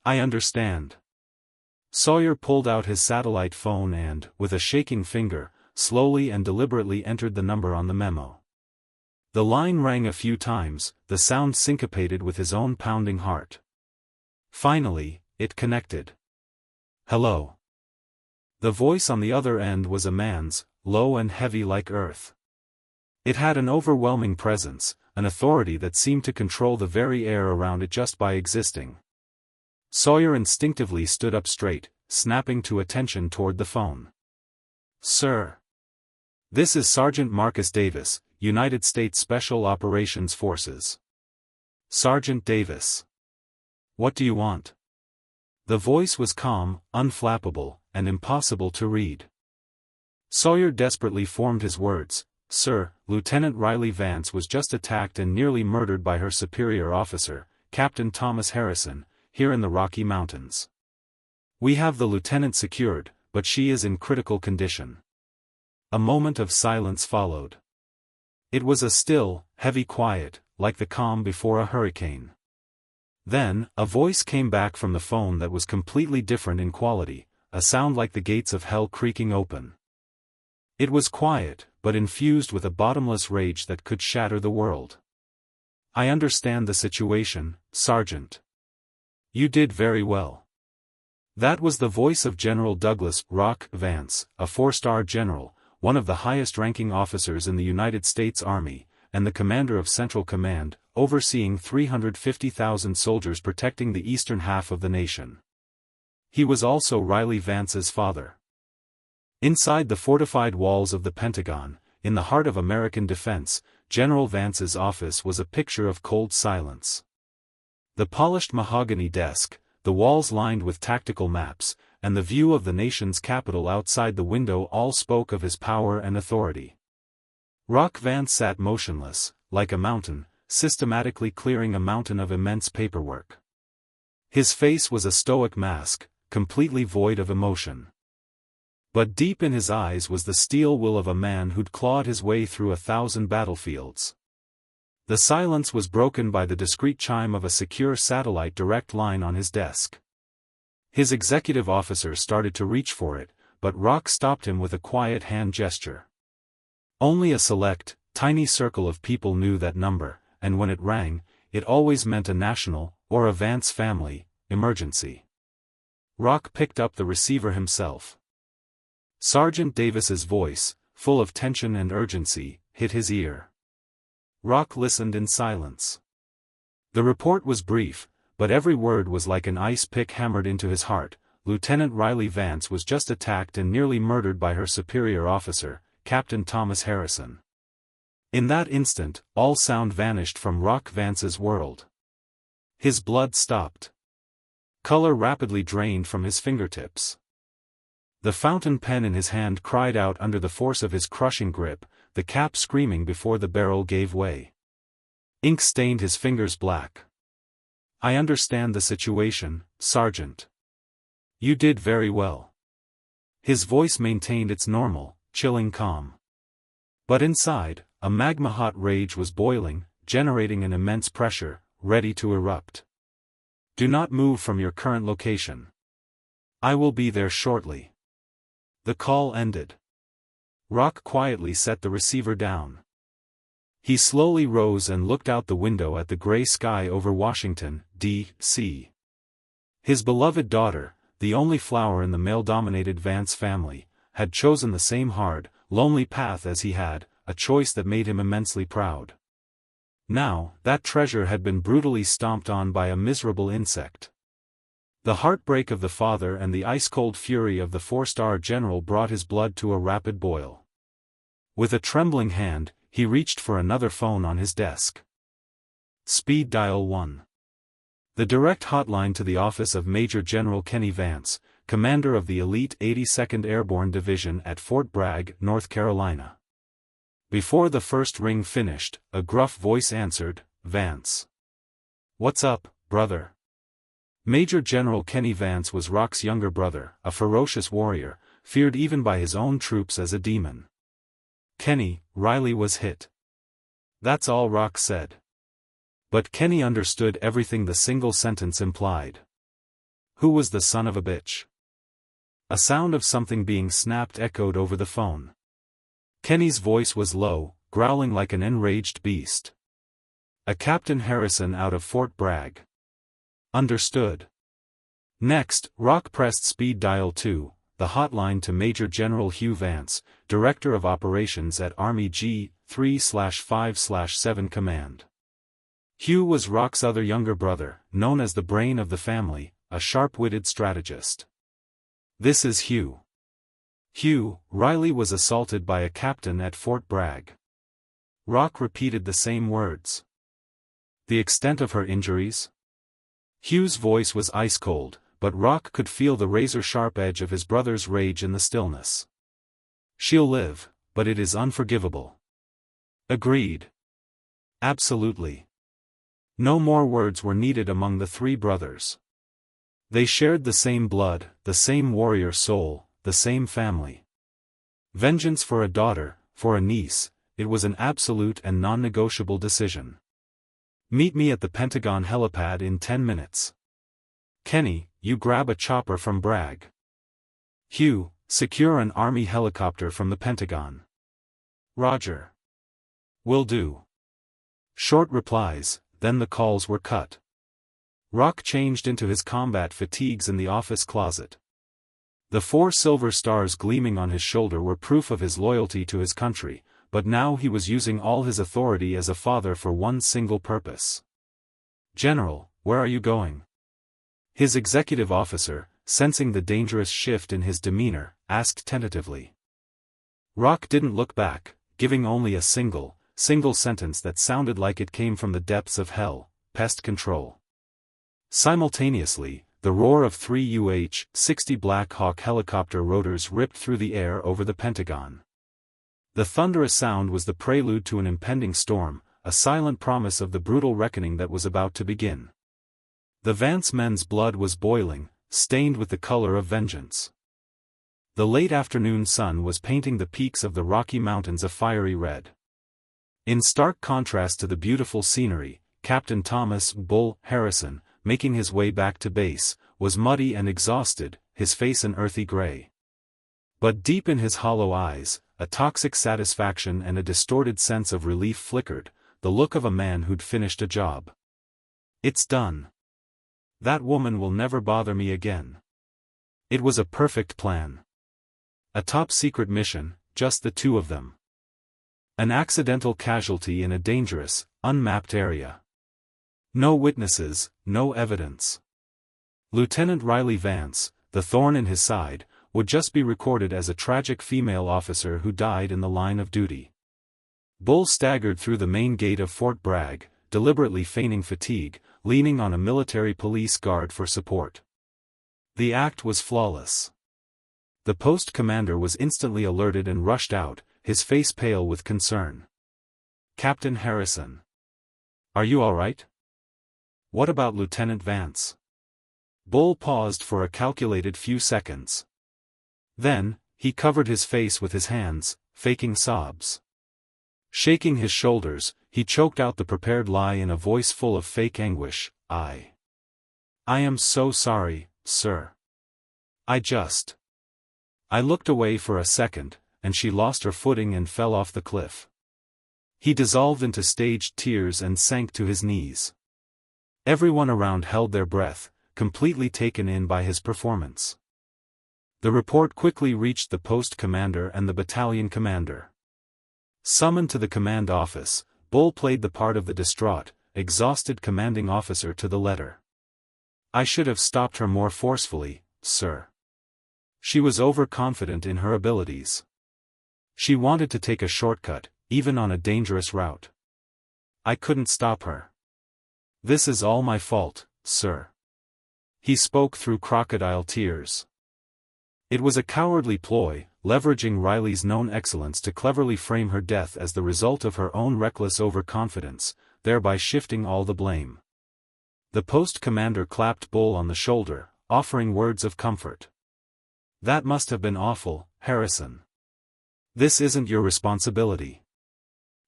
I understand. Sawyer pulled out his satellite phone and, with a shaking finger, slowly and deliberately entered the number on the memo. The line rang a few times, the sound syncopated with his own pounding heart. Finally, it connected. Hello. The voice on the other end was a man's, low and heavy like earth. It had an overwhelming presence, an authority that seemed to control the very air around it just by existing. Sawyer instinctively stood up straight, snapping to attention toward the phone. Sir. This is Sergeant Marcus Davis, United States Special Operations Forces. Sergeant Davis. What do you want? The voice was calm, unflappable, and impossible to read. Sawyer desperately formed his words. Sir, Lieutenant Riley Vance was just attacked and nearly murdered by her superior officer, Captain Thomas Harrison, here in the Rocky Mountains. We have the lieutenant secured, but she is in critical condition. A moment of silence followed. It was a still, heavy quiet, like the calm before a hurricane. Then, a voice came back from the phone that was completely different in quality, a sound like the gates of hell creaking open. It was quiet, but infused with a bottomless rage that could shatter the world. I understand the situation, Sergeant. You did very well. That was the voice of General Douglas "Rock" Vance, a 4-star general, one of the highest-ranking officers in the United States Army, and the commander of Central Command, overseeing 350,000 soldiers protecting the eastern half of the nation. He was also Riley Vance's father. Inside the fortified walls of the Pentagon, in the heart of American defense, General Vance's office was a picture of cold silence. The polished mahogany desk, the walls lined with tactical maps, and the view of the nation's capital outside the window all spoke of his power and authority. Rock Vance sat motionless, like a mountain, systematically clearing a mountain of immense paperwork. His face was a stoic mask, completely void of emotion. But deep in his eyes was the steel will of a man who'd clawed his way through 1,000 battlefields. The silence was broken by the discreet chime of a secure satellite direct line on his desk. His executive officer started to reach for it, but Rock stopped him with a quiet hand gesture. Only a select, tiny circle of people knew that number, and when it rang, it always meant a national, or a Vance family, emergency. Rock picked up the receiver himself. Sergeant Davis's voice, full of tension and urgency, hit his ear. Rock listened in silence. The report was brief, but every word was like an ice pick hammered into his heart. Lieutenant Riley Vance was just attacked and nearly murdered by her superior officer, Captain Thomas Harrison. In that instant, all sound vanished from Rock Vance's world. His blood stopped. Color rapidly drained from his fingertips. The fountain pen in his hand cried out under the force of his crushing grip, the cap screaming before the barrel gave way. Ink stained his fingers black. "I understand the situation, Sergeant. You did very well." His voice maintained its normal, chilling calm. But inside, a magma-hot rage was boiling, generating an immense pressure, ready to erupt. "Do not move from your current location. I will be there shortly." The call ended. Rock quietly set the receiver down. He slowly rose and looked out the window at the gray sky over Washington, D.C. His beloved daughter, the only flower in the male-dominated Vance family, had chosen the same hard, lonely path as he had, a choice that made him immensely proud. Now, that treasure had been brutally stomped on by a miserable insect. The heartbreak of the father and the ice-cold fury of the four-star general brought his blood to a rapid boil. With a trembling hand, he reached for another phone on his desk. Speed dial 1. The direct hotline to the office of Major General Kenny Vance, commander of the elite 82nd Airborne Division at Fort Bragg, North Carolina. Before the first ring finished, a gruff voice answered, "Vance. What's up, brother?" Major General Kenny Vance was Rock's younger brother, a ferocious warrior, feared even by his own troops as a demon. "Kenny, Riley was hit." That's all Rock said. But Kenny understood everything the single sentence implied. Who was the son of a bitch? A sound of something being snapped echoed over the phone. Kenny's voice was low, growling like an enraged beast. "A Captain Harrison out of Fort Bragg." "Understood." Next, Rock pressed speed dial 2, the hotline to Major General Hugh Vance, Director of Operations at Army G3/5/7 Command. Hugh was Rock's other younger brother, known as the brain of the family, a sharp-witted strategist. "This is Hugh. Hugh, Riley was assaulted by a captain at Fort Bragg." Rock repeated the same words. "The extent of her injuries?" Hugh's voice was ice-cold, but Rock could feel the razor-sharp edge of his brother's rage in the stillness. "She'll live, but it is unforgivable." "Agreed." "Absolutely." No more words were needed among the three brothers. They shared the same blood, the same warrior soul, the same family. Vengeance for a daughter, for a niece, it was an absolute and non-negotiable decision. "Meet me at the Pentagon helipad in 10 minutes. Kenny, you grab a chopper from Bragg. Hugh, secure an Army helicopter from the Pentagon." "Roger. Will do." Short replies, then the calls were cut. Rock changed into his combat fatigues in the office closet. The 4 silver stars gleaming on his shoulder were proof of his loyalty to his country, but now he was using all his authority as a father for one single purpose. "General, where are you going?" His executive officer, sensing the dangerous shift in his demeanor, asked tentatively. Rock didn't look back, giving only a single sentence that sounded like it came from the depths of hell: "Pest control." Simultaneously, the roar of 3 UH-60 Black Hawk helicopter rotors ripped through the air over the Pentagon. The thunderous sound was the prelude to an impending storm, a silent promise of the brutal reckoning that was about to begin. The Vance men's blood was boiling, stained with the color of vengeance. The late afternoon sun was painting the peaks of the Rocky Mountains a fiery red. In stark contrast to the beautiful scenery, Captain Thomas "Bull" Harrison, making his way back to base, was muddy and exhausted, his face an earthy gray. But deep in his hollow eyes, a toxic satisfaction and a distorted sense of relief flickered, the look of a man who'd finished a job. "It's done. That woman will never bother me again." It was a perfect plan. A top-secret mission, just the two of them. An accidental casualty in a dangerous, unmapped area. No witnesses, no evidence. Lieutenant Riley Vance, the thorn in his side, would just be recorded as a tragic female officer who died in the line of duty. Bull staggered through the main gate of Fort Bragg, deliberately feigning fatigue, leaning on a military police guard for support. The act was flawless. The post commander was instantly alerted and rushed out, his face pale with concern. "Captain Harrison. Are you all right? What about Lieutenant Vance?" Bull paused for a calculated few seconds. Then, he covered his face with his hands, faking sobs. Shaking his shoulders, he choked out the prepared lie in a voice full of fake anguish. I am so sorry, sir. I looked away for a second, and she lost her footing and fell off the cliff. He dissolved into staged tears and sank to his knees. Everyone around held their breath, completely taken in by his performance. The report quickly reached the post commander and the battalion commander. Summoned to the command office, Bull played the part of the distraught, exhausted commanding officer to the letter. "I should have stopped her more forcefully, sir. She was overconfident in her abilities. She wanted to take a shortcut, even on a dangerous route. I couldn't stop her. This is all my fault, sir." He spoke through crocodile tears. It was a cowardly ploy, leveraging Riley's known excellence to cleverly frame her death as the result of her own reckless overconfidence, thereby shifting all the blame. The post commander clapped Bull on the shoulder, offering words of comfort. "That must have been awful, Harrison. This isn't your responsibility.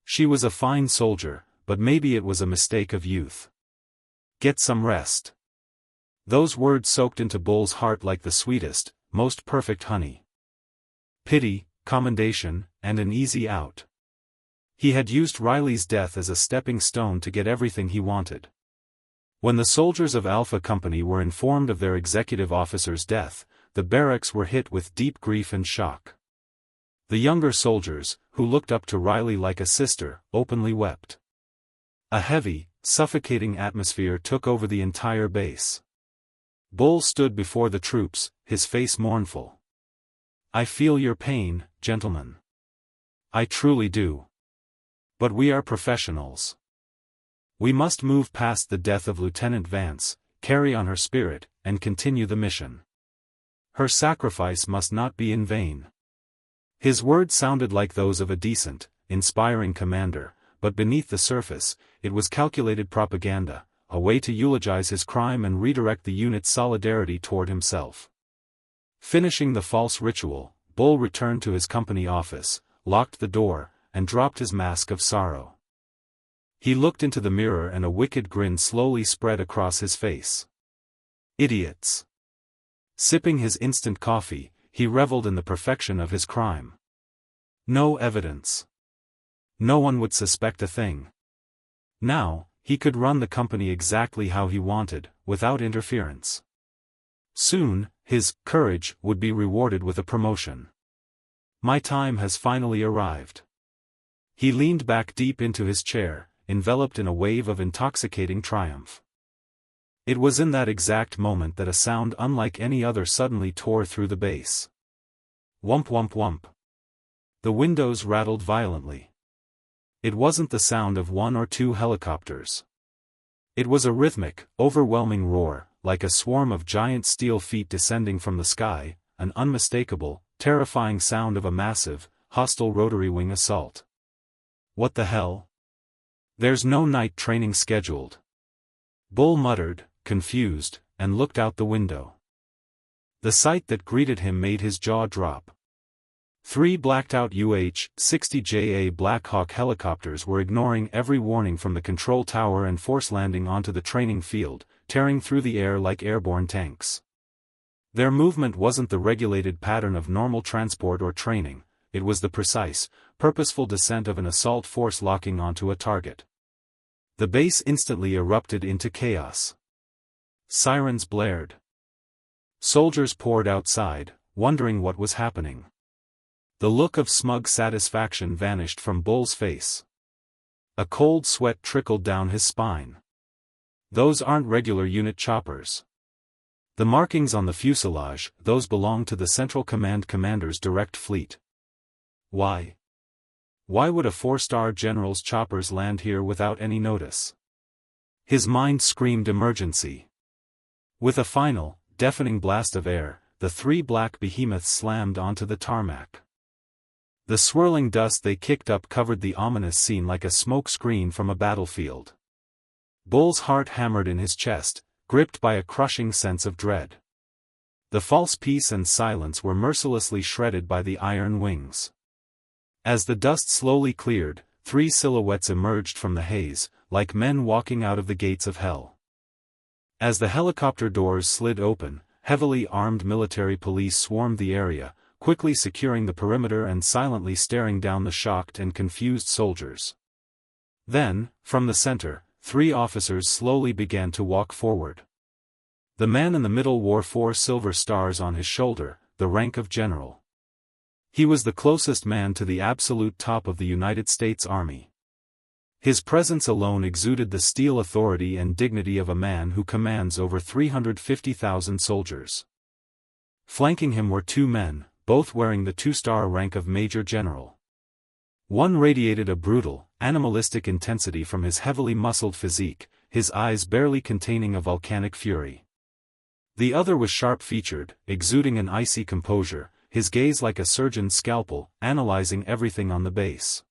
She was a fine soldier, but maybe it was a mistake of youth. Get some rest." Those words soaked into Bull's heart like the sweetest, most perfect honey. Pity, commendation, and an easy out. He had used Riley's death as a stepping stone to get everything he wanted. When the soldiers of Alpha Company were informed of their executive officer's death, the barracks were hit with deep grief and shock. The younger soldiers, who looked up to Riley like a sister, openly wept. A heavy, suffocating atmosphere took over the entire base. Bull stood before the troops, his face mournful. "I feel your pain, gentlemen. I truly do. But we are professionals. We must move past the death of Lieutenant Vance, carry on her spirit, and continue the mission. Her sacrifice must not be in vain." His words sounded like those of a decent, inspiring commander, but beneath the surface, it was calculated propaganda, a way to eulogize his crime and redirect the unit's solidarity toward himself. Finishing the false ritual, Bull returned to his company office, locked the door, and dropped his mask of sorrow. He looked into the mirror and a wicked grin slowly spread across his face. Idiots. Sipping his instant coffee, he reveled in the perfection of his crime. No evidence. No one would suspect a thing. Now, he could run the company exactly how he wanted, without interference. Soon, his courage would be rewarded with a promotion. My time has finally arrived. He leaned back deep into his chair, enveloped in a wave of intoxicating triumph. It was in that exact moment that a sound unlike any other suddenly tore through the base. Whump whump whump. The windows rattled violently. It wasn't the sound of one or two helicopters. It was a rhythmic, overwhelming roar, like a swarm of giant steel feet descending from the sky, an unmistakable, terrifying sound of a massive, hostile rotary wing assault. What the hell? There's no night training scheduled. Bull muttered, confused, and looked out the window. The sight that greeted him made his jaw drop. 3 blacked-out UH-60JA Black Hawk helicopters were ignoring every warning from the control tower and force landing onto the training field, tearing through the air like airborne tanks. Their movement wasn't the regulated pattern of normal transport or training, it was the precise, purposeful descent of an assault force locking onto a target. The base instantly erupted into chaos. Sirens blared. Soldiers poured outside, wondering what was happening. The look of smug satisfaction vanished from Bull's face. A cold sweat trickled down his spine. Those aren't regular unit choppers. The markings on the fuselage, those belong to the Central Command Commander's direct fleet. Why? Why would a 4-star general's choppers land here without any notice? His mind screamed emergency. With a final, deafening blast of air, the 3 black behemoths slammed onto the tarmac. The swirling dust they kicked up covered the ominous scene like a smoke screen from a battlefield. Bull's heart hammered in his chest, gripped by a crushing sense of dread. The false peace and silence were mercilessly shredded by the iron wings. As the dust slowly cleared, 3 silhouettes emerged from the haze, like men walking out of the gates of hell. As the helicopter doors slid open, heavily armed military police swarmed the area, quickly securing the perimeter and silently staring down the shocked and confused soldiers. Then, from the center, 3 officers slowly began to walk forward. The man in the middle wore 4 silver stars on his shoulder, the rank of general. He was the closest man to the absolute top of the United States Army. His presence alone exuded the steel authority and dignity of a man who commands over 350,000 soldiers. Flanking him were 2 men, both wearing the 2-star rank of Major General. One radiated a brutal, animalistic intensity from his heavily muscled physique, his eyes barely containing a volcanic fury. The other was sharp-featured, exuding an icy composure, his gaze like a surgeon's scalpel, analyzing everything on the base.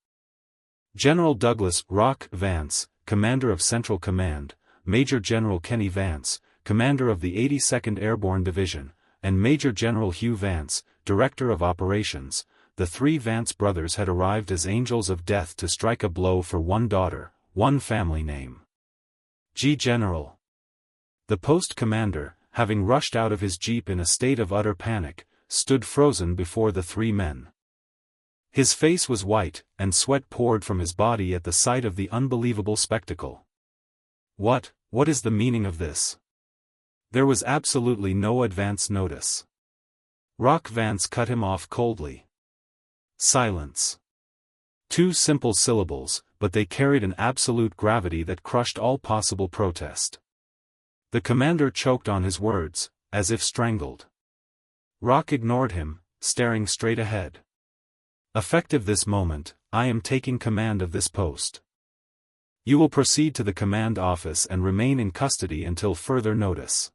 General Douglas "Rock" Vance, commander of Central Command, Major General Kenny Vance, commander of the 82nd Airborne Division, and Major General Hugh Vance, director of operations, the 3 Vance brothers had arrived as angels of death to strike a blow for one daughter, one family name. General. The post commander, having rushed out of his jeep in a state of utter panic, stood frozen before the 3 men. His face was white, and sweat poured from his body at the sight of the unbelievable spectacle. What is the meaning of this? There was absolutely no advance notice. Rock Vance cut him off coldly. Silence. 2 simple syllables, but they carried an absolute gravity that crushed all possible protest. The commander choked on his words, as if strangled. Rock ignored him, staring straight ahead. Effective this moment, I am taking command of this post. You will proceed to the command office and remain in custody until further notice.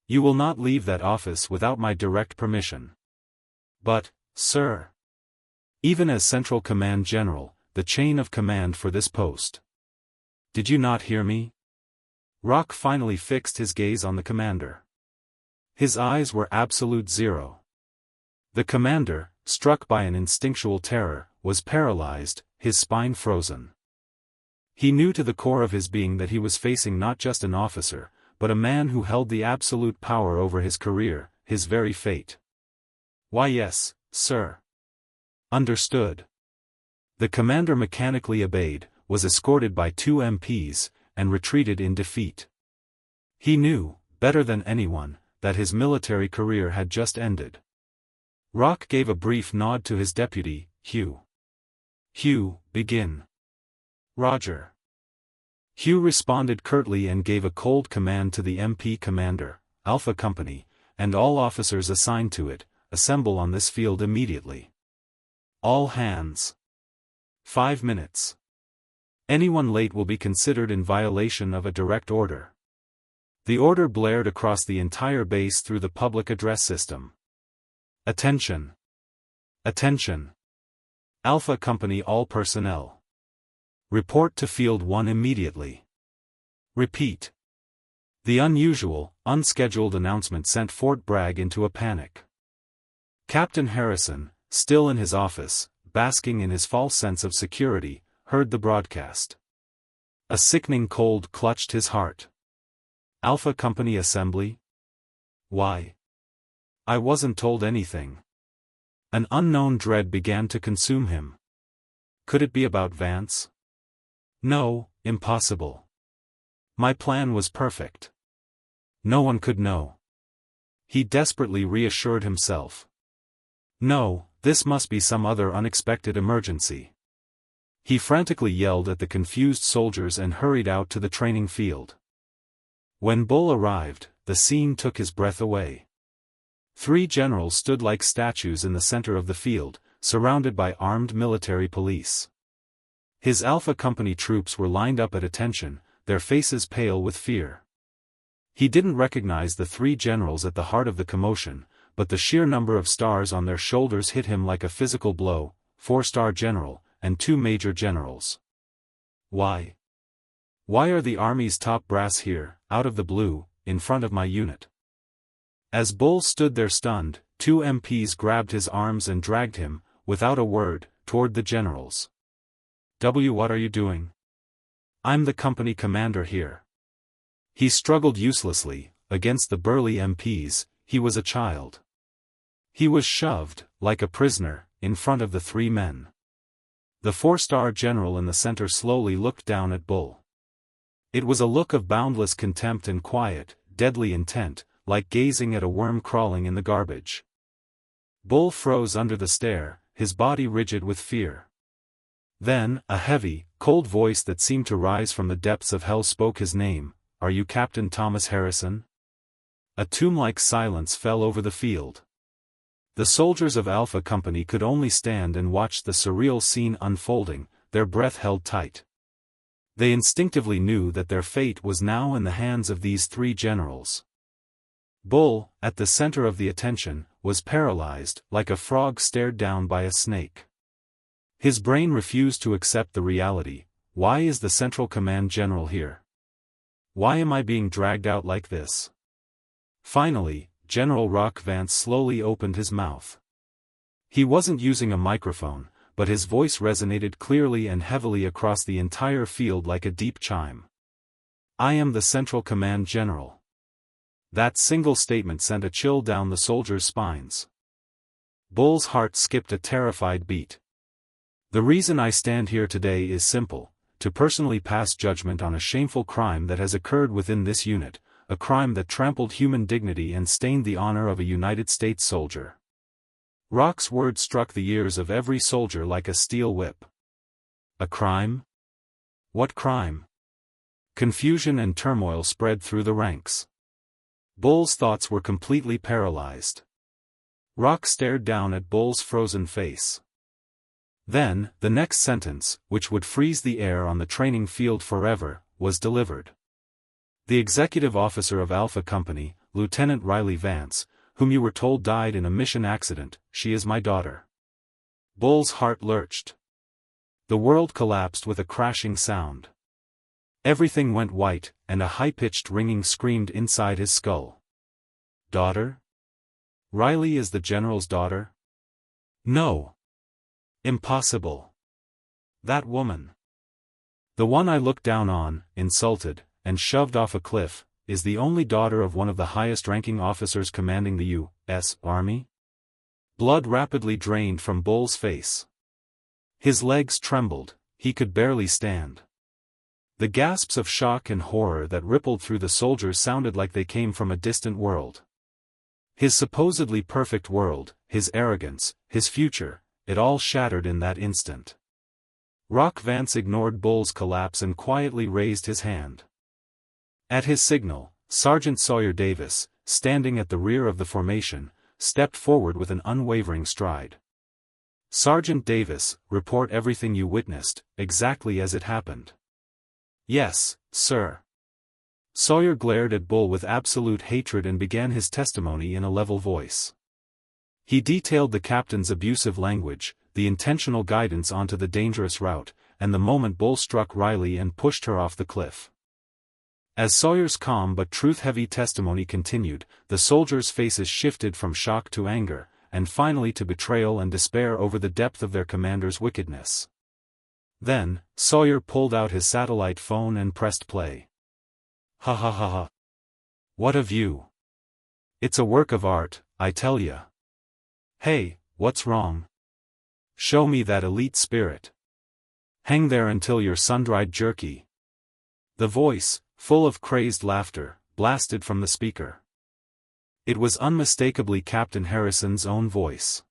You will not leave that office without my direct permission. But, sir, even as Central Command General, the chain of command for this post. Did you not hear me? Rock finally fixed his gaze on the commander. His eyes were absolute zero. The commander, struck by an instinctual terror, was paralyzed, his spine frozen. He knew to the core of his being that he was facing not just an officer, but a man who held the absolute power over his career, his very fate. Why yes, sir. Understood. The commander mechanically obeyed, was escorted by 2 MPs, and retreated in defeat. He knew, better than anyone, that his military career had just ended. Rock gave a brief nod to his deputy, Hugh. Hugh, begin. Roger. Hugh responded curtly and gave a cold command to the MP commander, Alpha Company, and all officers assigned to it, assemble on this field immediately. All hands. 5 minutes. Anyone late will be considered in violation of a direct order. The order blared across the entire base through the public address system. Attention. Attention. Alpha Company all personnel. Report to Field 1 immediately. Repeat. The unusual, unscheduled announcement sent Fort Bragg into a panic. Captain Harrison, still in his office, basking in his false sense of security, heard the broadcast. A sickening cold clutched his heart. Alpha Company assembly? Why? I wasn't told anything. An unknown dread began to consume him. Could it be about Vance? No, impossible. My plan was perfect. No one could know. He desperately reassured himself. No, this must be some other unexpected emergency. He frantically yelled at the confused soldiers and hurried out to the training field. When Bull arrived, the scene took his breath away. 3 generals stood like statues in the center of the field, surrounded by armed military police. His Alpha Company troops were lined up at attention, their faces pale with fear. He didn't recognize the three generals at the heart of the commotion, but the sheer number of stars on their shoulders hit him like a physical blow: 4-star general, and 2 major generals. Why? Why are the army's top brass here, out of the blue, in front of my unit? As Bull stood there stunned, 2 MPs grabbed his arms and dragged him, without a word, toward the generals. What are you doing? I'm the company commander here. He struggled uselessly, against the burly MPs. He was a child. He was shoved, like a prisoner, in front of the 3 men. The 4-star general in the center slowly looked down at Bull. It was a look of boundless contempt and quiet, deadly intent, like gazing at a worm crawling in the garbage. Bull froze under the stare, his body rigid with fear. Then, a heavy, cold voice that seemed to rise from the depths of hell spoke his name. Are you Captain Thomas Harrison? A tomb-like silence fell over the field. The soldiers of Alpha Company could only stand and watch the surreal scene unfolding, their breath held tight. They instinctively knew that their fate was now in the hands of these 3 generals. Bull, at the center of the attention, was paralyzed, like a frog stared down by a snake. His brain refused to accept the reality. Why is the Central Command General here? Why am I being dragged out like this? Finally, General Rock Vance slowly opened his mouth. He wasn't using a microphone, but his voice resonated clearly and heavily across the entire field like a deep chime. I am the Central Command General. That single statement sent a chill down the soldiers' spines. Bull's heart skipped a terrified beat. The reason I stand here today is simple: to personally pass judgment on a shameful crime that has occurred within this unit, a crime that trampled human dignity and stained the honor of a United States soldier. Rock's words struck the ears of every soldier like a steel whip. A crime? What crime? Confusion and turmoil spread through the ranks. Bull's thoughts were completely paralyzed. Rock stared down at Bull's frozen face. Then, the next sentence, which would freeze the air on the training field forever, was delivered. The executive officer of Alpha Company, Lieutenant Riley Vance, whom you were told died in a mission accident, she is my daughter. Bull's heart lurched. The world collapsed with a crashing sound. Everything went white, and a high-pitched ringing screamed inside his skull. Daughter? Riley is the general's daughter? No. Impossible. That woman. The one I looked down on, insulted, and shoved off a cliff, is the only daughter of one of the highest-ranking officers commanding the U.S. Army? Blood rapidly drained from Bull's face. His legs trembled, he could barely stand. The gasps of shock and horror that rippled through the soldiers sounded like they came from a distant world. His supposedly perfect world, his arrogance, his future, it all shattered in that instant. Rock Vance ignored Bull's collapse and quietly raised his hand. At his signal, Sergeant Sawyer Davis, standing at the rear of the formation, stepped forward with an unwavering stride. Sergeant Davis, report everything you witnessed, exactly as it happened. Yes, sir. Sawyer glared at Bull with absolute hatred and began his testimony in a level voice. He detailed the captain's abusive language, the intentional guidance onto the dangerous route, and the moment Bull struck Riley and pushed her off the cliff. As Sawyer's calm but truth-heavy testimony continued, the soldiers' faces shifted from shock to anger, and finally to betrayal and despair over the depth of their commander's wickedness. Then, Sawyer pulled out his satellite phone and pressed play. Ha ha ha ha. What a view. It's a work of art, I tell ya. Hey, what's wrong? Show me that elite spirit. Hang there until you're sun-dried jerky. The voice, full of crazed laughter, blasted from the speaker. It was unmistakably Captain Harrison's own voice.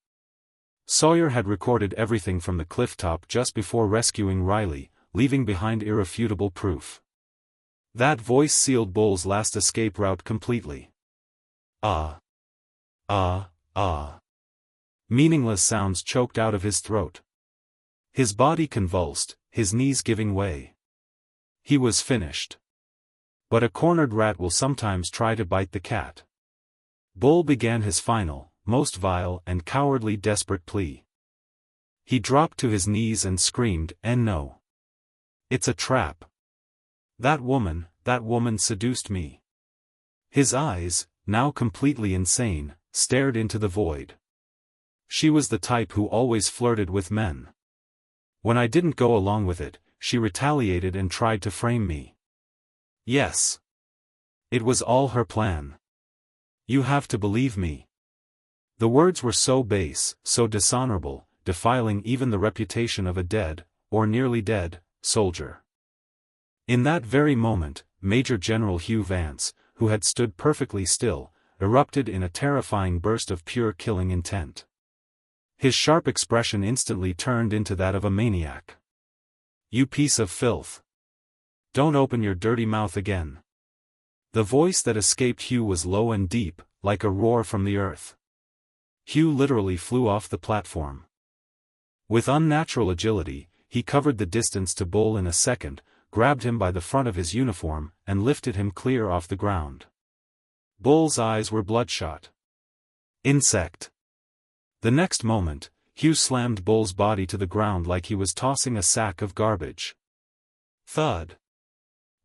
Sawyer had recorded everything from the clifftop just before rescuing Riley, leaving behind irrefutable proof. That voice sealed Bull's last escape route completely. Ah. Meaningless sounds choked out of his throat. His body convulsed, his knees giving way. He was finished. But a cornered rat will sometimes try to bite the cat. Bull began his final, most vile and cowardly desperate plea. He dropped to his knees and screamed, "And no. It's a trap. That woman seduced me." His eyes, now completely insane, stared into the void. She was the type who always flirted with men. When I didn't go along with it, she retaliated and tried to frame me. Yes. It was all her plan. You have to believe me. The words were so base, so dishonorable, defiling even the reputation of a dead, or nearly dead, soldier. In that very moment, Major General Hugh Vance, who had stood perfectly still, erupted in a terrifying burst of pure killing intent. His sharp expression instantly turned into that of a maniac. "You piece of filth. Don't open your dirty mouth again." The voice that escaped Hugh was low and deep, like a roar from the earth. Hugh literally flew off the platform. With unnatural agility, he covered the distance to Bull in a second, grabbed him by the front of his uniform, and lifted him clear off the ground. Bull's eyes were bloodshot. Insect. The next moment, Hugh slammed Bull's body to the ground like he was tossing a sack of garbage. Thud.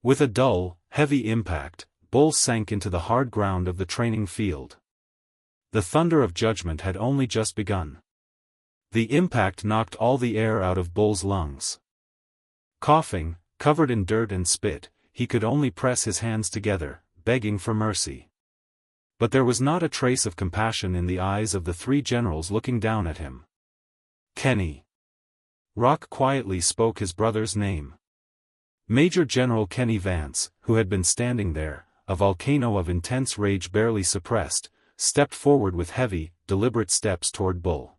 With a dull, heavy impact, Bull sank into the hard ground of the training field. The thunder of judgment had only just begun. The impact knocked all the air out of Bull's lungs. Coughing, covered in dirt and spit, he could only press his hands together, begging for mercy. But there was not a trace of compassion in the eyes of the three generals looking down at him. "Kenny." Rock quietly spoke his brother's name. Major General Kenny Vance, who had been standing there, a volcano of intense rage barely suppressed, stepped forward with heavy, deliberate steps toward Bull.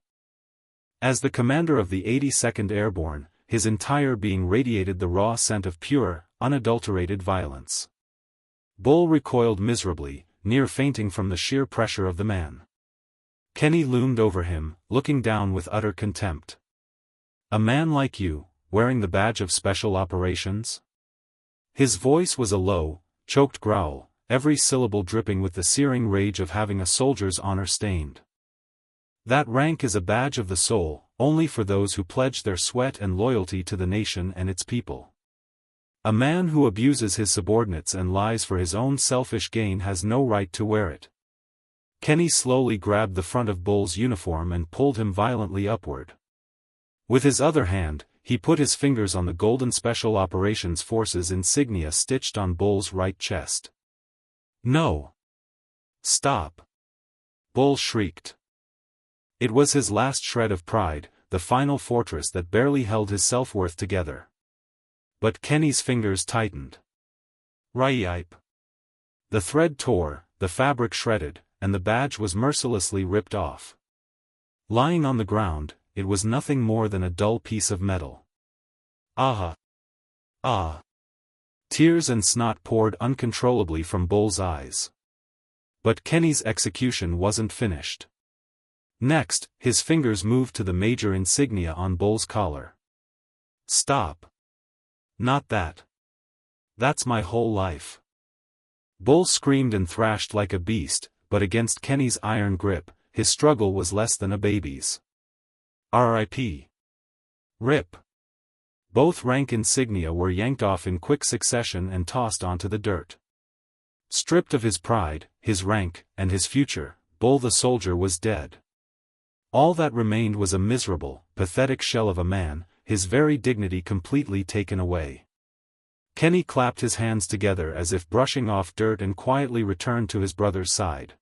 As the commander of the 82nd Airborne, his entire being radiated the raw scent of pure, unadulterated violence. Bull recoiled miserably, near fainting from the sheer pressure of the man. Kenny loomed over him, looking down with utter contempt. "A man like you, wearing the badge of Special Operations?" His voice was a low, choked growl, every syllable dripping with the searing rage of having a soldier's honor stained. "That rank is a badge of the soul, only for those who pledge their sweat and loyalty to the nation and its people. A man who abuses his subordinates and lies for his own selfish gain has no right to wear it." Kenny slowly grabbed the front of Bull's uniform and pulled him violently upward. With his other hand, he put his fingers on the golden Special Operations Forces insignia stitched on Bull's right chest. "No! Stop!" Bull shrieked. It was his last shred of pride, the final fortress that barely held his self-worth together. But Kenny's fingers tightened. Ryipe. The thread tore, the fabric shredded, and the badge was mercilessly ripped off. Lying on the ground, it was nothing more than a dull piece of metal. "Ah! Ah!" Tears and snot poured uncontrollably from Bull's eyes. But Kenny's execution wasn't finished. Next, his fingers moved to the major insignia on Bull's collar. "Stop! Not that. That's my whole life." Bull screamed and thrashed like a beast, but against Kenny's iron grip, his struggle was less than a baby's. "R.I.P. Rip." Both rank insignia were yanked off in quick succession and tossed onto the dirt. Stripped of his pride, his rank, and his future, Bull the soldier was dead. All that remained was a miserable, pathetic shell of a man, his very dignity completely taken away. Kenny clapped his hands together as if brushing off dirt and quietly returned to his brother's side.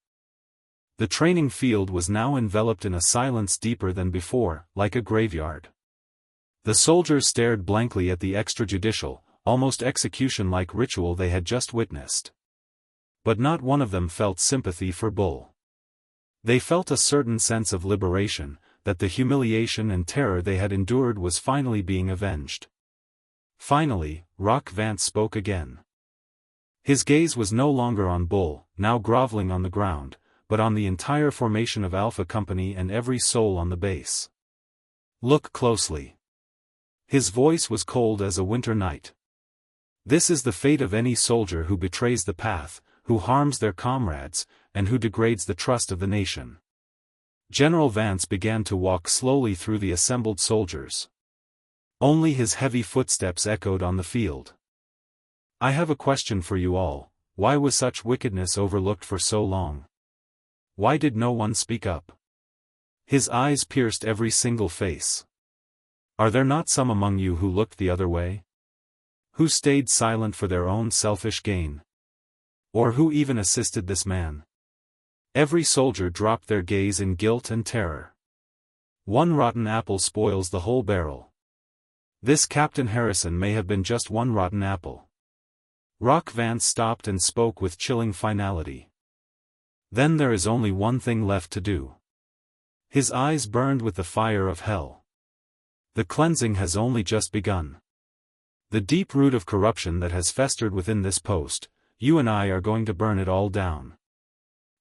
The training field was now enveloped in a silence deeper than before, like a graveyard. The soldiers stared blankly at the extrajudicial, almost execution-like ritual they had just witnessed. But not one of them felt sympathy for Bull. They felt a certain sense of liberation, that the humiliation and terror they had endured was finally being avenged. Finally, Rock Vance spoke again. His gaze was no longer on Bull, now groveling on the ground, but on the entire formation of Alpha Company and every soul on the base. Look closely. His voice was cold as a winter night. This is the fate of any soldier who betrays the path, who harms their comrades, and who degrades the trust of the nation. General Vance began to walk slowly through the assembled soldiers. Only his heavy footsteps echoed on the field. I have a question for you all. Why was such wickedness overlooked for so long? Why did no one speak up? His eyes pierced every single face. Are there not some among you who looked the other way? Who stayed silent for their own selfish gain? Or who even assisted this man? Every soldier dropped their gaze in guilt and terror. One rotten apple spoils the whole barrel. This Captain Harrison may have been just one rotten apple. Rock Vance stopped and spoke with chilling finality. Then there is only one thing left to do. His eyes burned with the fire of hell. The cleansing has only just begun. The deep root of corruption that has festered within this post, you and I are going to burn it all down.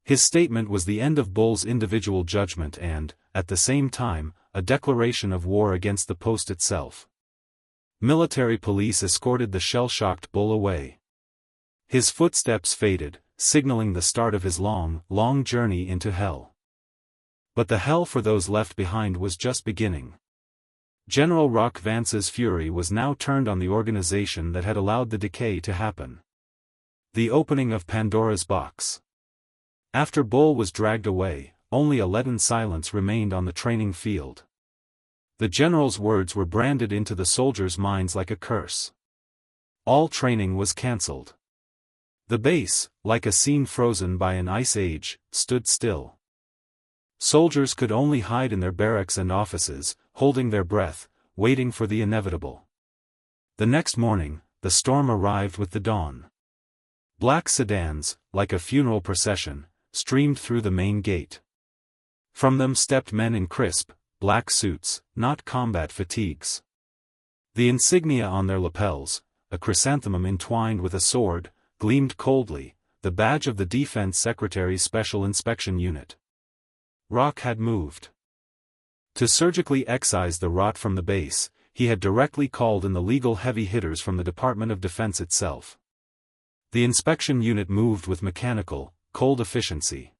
His statement was the end of Bull's individual judgment and, at the same time, a declaration of war against the post itself. Military police escorted the shell-shocked Bull away. His footsteps faded, signaling the start of his long, long journey into hell. But the hell for those left behind was just beginning. General Rock Vance's fury was now turned on the organization that had allowed the decay to happen. The opening of Pandora's box. After Bull was dragged away, only a leaden silence remained on the training field. The general's words were branded into the soldiers' minds like a curse. All training was cancelled. The base, like a scene frozen by an ice age, stood still. Soldiers could only hide in their barracks and offices, holding their breath, waiting for the inevitable. The next morning, the storm arrived with the dawn. Black sedans, like a funeral procession, streamed through the main gate. From them stepped men in crisp, black suits, not combat fatigues. The insignia on their lapels, a chrysanthemum entwined with a sword, gleamed coldly, the badge of the Defense Secretary's Special Inspection Unit. Rock had moved. To surgically excise the rot from the base, he had directly called in the legal heavy hitters from the Department of Defense itself. The inspection unit moved with mechanical, cold efficiency.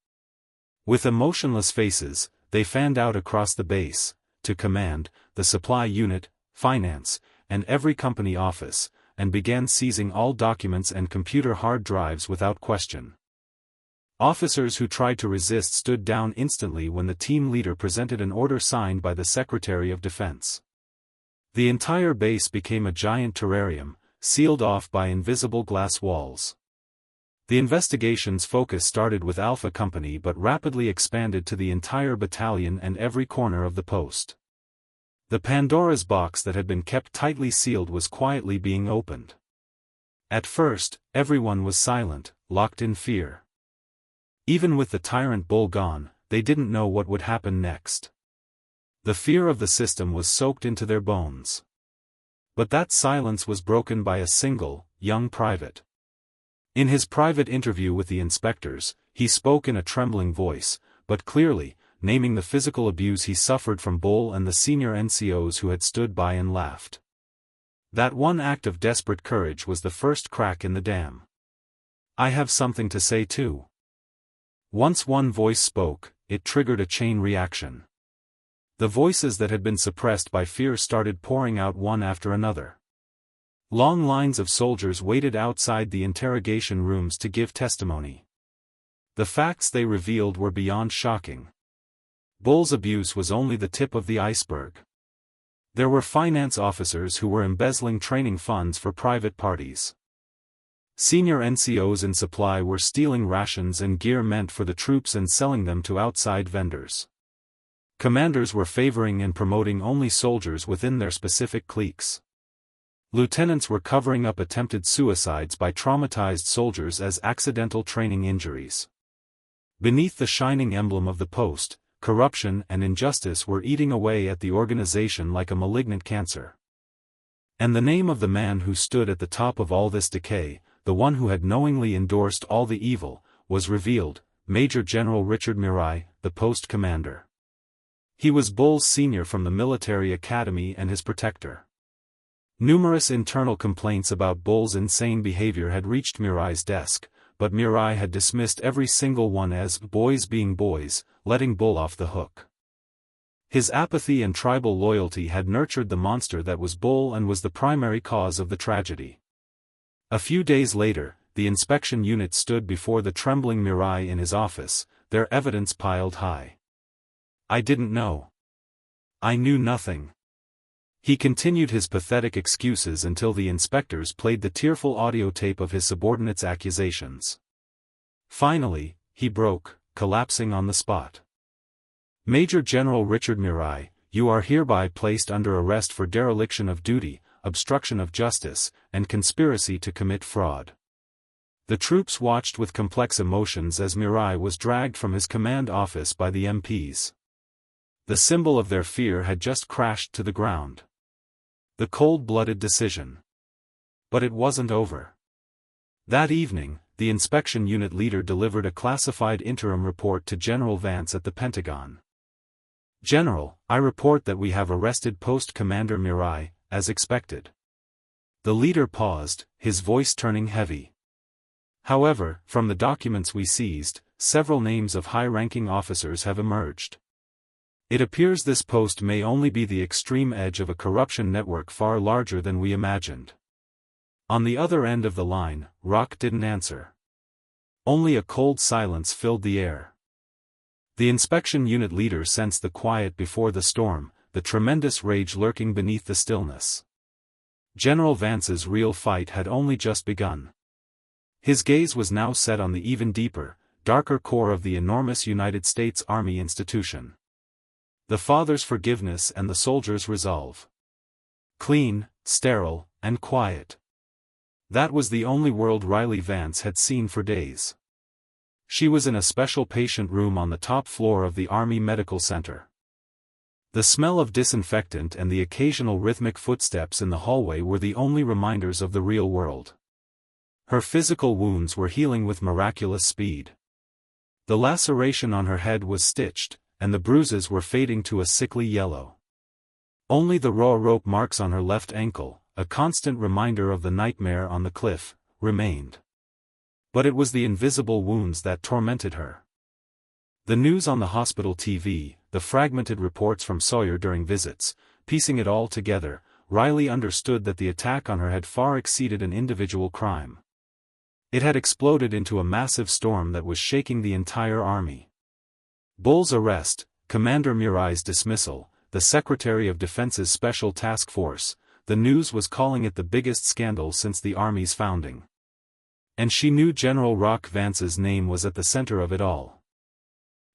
With emotionless faces, they fanned out across the base, to command, the supply unit, finance, and every company office, and began seizing all documents and computer hard drives without question. Officers who tried to resist stood down instantly when the team leader presented an order signed by the Secretary of Defense. The entire base became a giant terrarium, sealed off by invisible glass walls. The investigation's focus started with Alpha Company but rapidly expanded to the entire battalion and every corner of the post. The Pandora's box that had been kept tightly sealed was quietly being opened. At first, everyone was silent, locked in fear. Even with the tyrant Bull gone, they didn't know what would happen next. The fear of the system was soaked into their bones. But that silence was broken by a single, young private. In his private interview with the inspectors, he spoke in a trembling voice, but clearly, naming the physical abuse he suffered from Bull and the senior NCOs who had stood by and laughed. That one act of desperate courage was the first crack in the dam. I have something to say too. Once one voice spoke, it triggered a chain reaction. The voices that had been suppressed by fear started pouring out one after another. Long lines of soldiers waited outside the interrogation rooms to give testimony. The facts they revealed were beyond shocking. Bull's abuse was only the tip of the iceberg. There were finance officers who were embezzling training funds for private parties. Senior NCOs in supply were stealing rations and gear meant for the troops and selling them to outside vendors. Commanders were favoring and promoting only soldiers within their specific cliques. Lieutenants were covering up attempted suicides by traumatized soldiers as accidental training injuries. Beneath the shining emblem of the post, corruption and injustice were eating away at the organization like a malignant cancer. And the name of the man who stood at the top of all this decay, the one who had knowingly endorsed all the evil, was revealed, Major General Richard Mirai, the post commander. He was Bull's senior from the military academy and his protector. Numerous internal complaints about Bull's insane behavior had reached Mirai's desk, but Mirai had dismissed every single one as boys being boys, letting Bull off the hook. His apathy and tribal loyalty had nurtured the monster that was Bull and was the primary cause of the tragedy. A few days later, the inspection unit stood before the trembling Mirai in his office, their evidence piled high. "I didn't know. I knew nothing." He continued his pathetic excuses until the inspectors played the tearful audio tape of his subordinates' accusations. Finally, he broke, collapsing on the spot. "Major General Richard Mirai, you are hereby placed under arrest for dereliction of duty, obstruction of justice, and conspiracy to commit fraud." The troops watched with complex emotions as Mirai was dragged from his command office by the MPs. The symbol of their fear had just crashed to the ground. The cold-blooded decision. But it wasn't over. That evening, the inspection unit leader delivered a classified interim report to General Vance at the Pentagon. "General, I report that we have arrested Post Commander Mirai, as expected." The leader paused, his voice turning heavy. "However, from the documents we seized, several names of high-ranking officers have emerged. It appears this post may only be the extreme edge of a corruption network far larger than we imagined." On the other end of the line, Rock didn't answer. Only a cold silence filled the air. The inspection unit leader sensed the quiet before the storm, the tremendous rage lurking beneath the stillness. General Vance's real fight had only just begun. His gaze was now set on the even deeper, darker core of the enormous United States Army institution. The father's forgiveness and the soldier's resolve. Clean, sterile, and quiet. That was the only world Riley Vance had seen for days. She was in a special patient room on the top floor of the Army Medical Center. The smell of disinfectant and the occasional rhythmic footsteps in the hallway were the only reminders of the real world. Her physical wounds were healing with miraculous speed. The laceration on her head was stitched, and the bruises were fading to a sickly yellow. Only the raw rope marks on her left ankle, a constant reminder of the nightmare on the cliff, remained. But it was the invisible wounds that tormented her. The news on the hospital TV, the fragmented reports from Sawyer during visits, piecing it all together, Riley understood that the attack on her had far exceeded an individual crime. It had exploded into a massive storm that was shaking the entire army. Bull's arrest, Commander Mirai's dismissal, the Secretary of Defense's Special Task Force, the news was calling it the biggest scandal since the Army's founding. And she knew General Rock Vance's name was at the center of it all.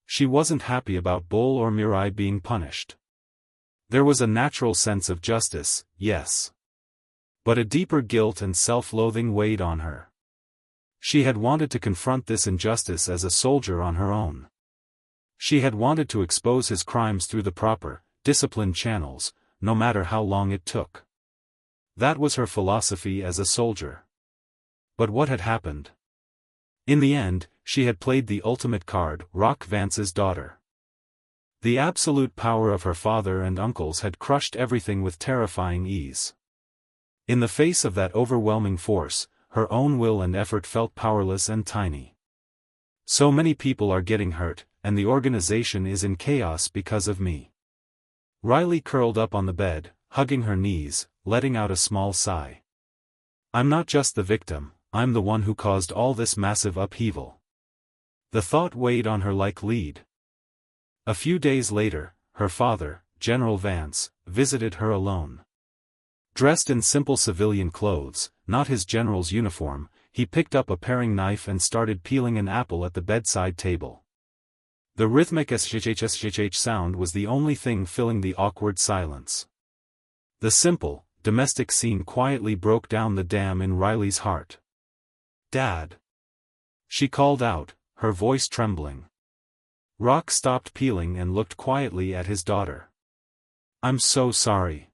She wasn't happy about Bull or Mirai being punished. There was a natural sense of justice, yes. But a deeper guilt and self-loathing weighed on her. She had wanted to confront this injustice as a soldier on her own. She had wanted to expose his crimes through the proper, disciplined channels, no matter how long it took. That was her philosophy as a soldier. But what had happened? In the end, she had played the ultimate card, Rock Vance's daughter. The absolute power of her father and uncles had crushed everything with terrifying ease. In the face of that overwhelming force, her own will and effort felt powerless and tiny. So many people are getting hurt, and the organization is in chaos because of me. Riley curled up on the bed, hugging her knees, letting out a small sigh. "I'm not just the victim, I'm the one who caused all this massive upheaval." The thought weighed on her like lead. A few days later, her father, General Vance, visited her alone. Dressed in simple civilian clothes, not his general's uniform, he picked up a paring knife and started peeling an apple at the bedside table. The rhythmic shhh sound was the only thing filling the awkward silence. The simple, domestic scene quietly broke down the dam in Riley's heart. "Dad!" she called out, her voice trembling. Rock stopped peeling and looked quietly at his daughter. "I'm so sorry.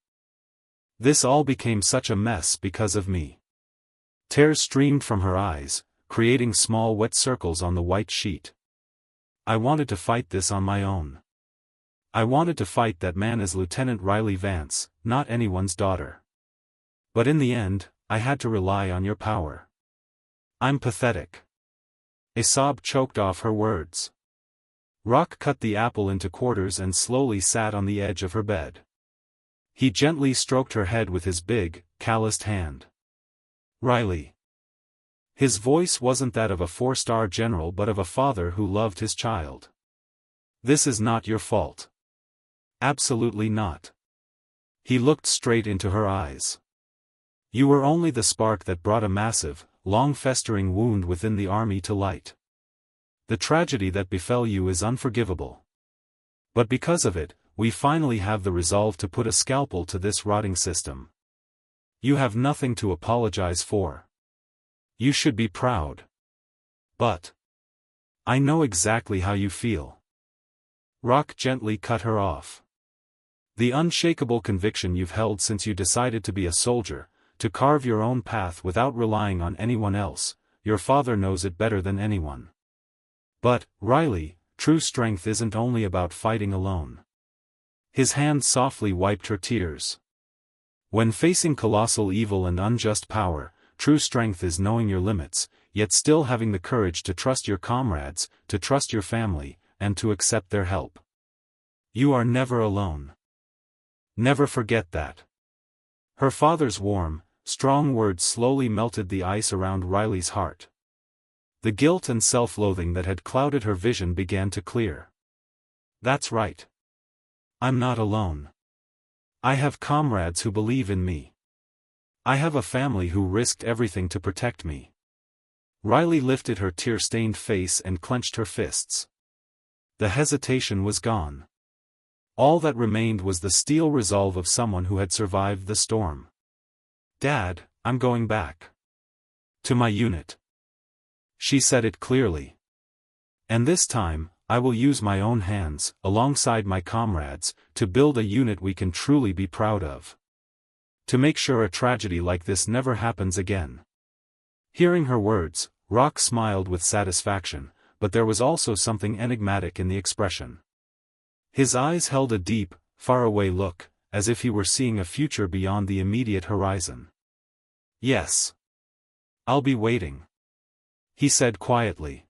This all became such a mess because of me." Tears streamed from her eyes, creating small wet circles on the white sheet. I wanted to fight this on my own. I wanted to fight that man as Lieutenant Riley Vance, not anyone's daughter. But in the end, I had to rely on your power. I'm pathetic." A sob choked off her words. Rock cut the apple into quarters and slowly sat on the edge of her bed. He gently stroked her head with his big, calloused hand. "Riley." His voice wasn't that of a four-star general but of a father who loved his child. "This is not your fault. Absolutely not." He looked straight into her eyes. "You were only the spark that brought a massive, long-festering wound within the army to light. The tragedy that befell you is unforgivable. But because of it, we finally have the resolve to put a scalpel to this rotting system. You have nothing to apologize for. You should be proud. But I know exactly how you feel." Rock gently cut her off. "The unshakable conviction you've held since you decided to be a soldier, to carve your own path without relying on anyone else, your father knows it better than anyone. But, Riley, true strength isn't only about fighting alone." His hand softly wiped her tears. "When facing colossal evil and unjust power, true strength is knowing your limits, yet still having the courage to trust your comrades, to trust your family, and to accept their help. You are never alone. Never forget that." Her father's warm, strong words slowly melted the ice around Riley's heart. The guilt and self-loathing that had clouded her vision began to clear. "That's right. I'm not alone. I have comrades who believe in me. I have a family who risked everything to protect me." Riley lifted her tear-stained face and clenched her fists. The hesitation was gone. All that remained was the steel resolve of someone who had survived the storm. "Dad, I'm going back. To my unit." She said it clearly. "And this time, I will use my own hands, alongside my comrades, to build a unit we can truly be proud of. To make sure a tragedy like this never happens again." Hearing her words, Rock smiled with satisfaction, but there was also something enigmatic in the expression. His eyes held a deep, faraway look, as if he were seeing a future beyond the immediate horizon. "Yes. I'll be waiting," he said quietly.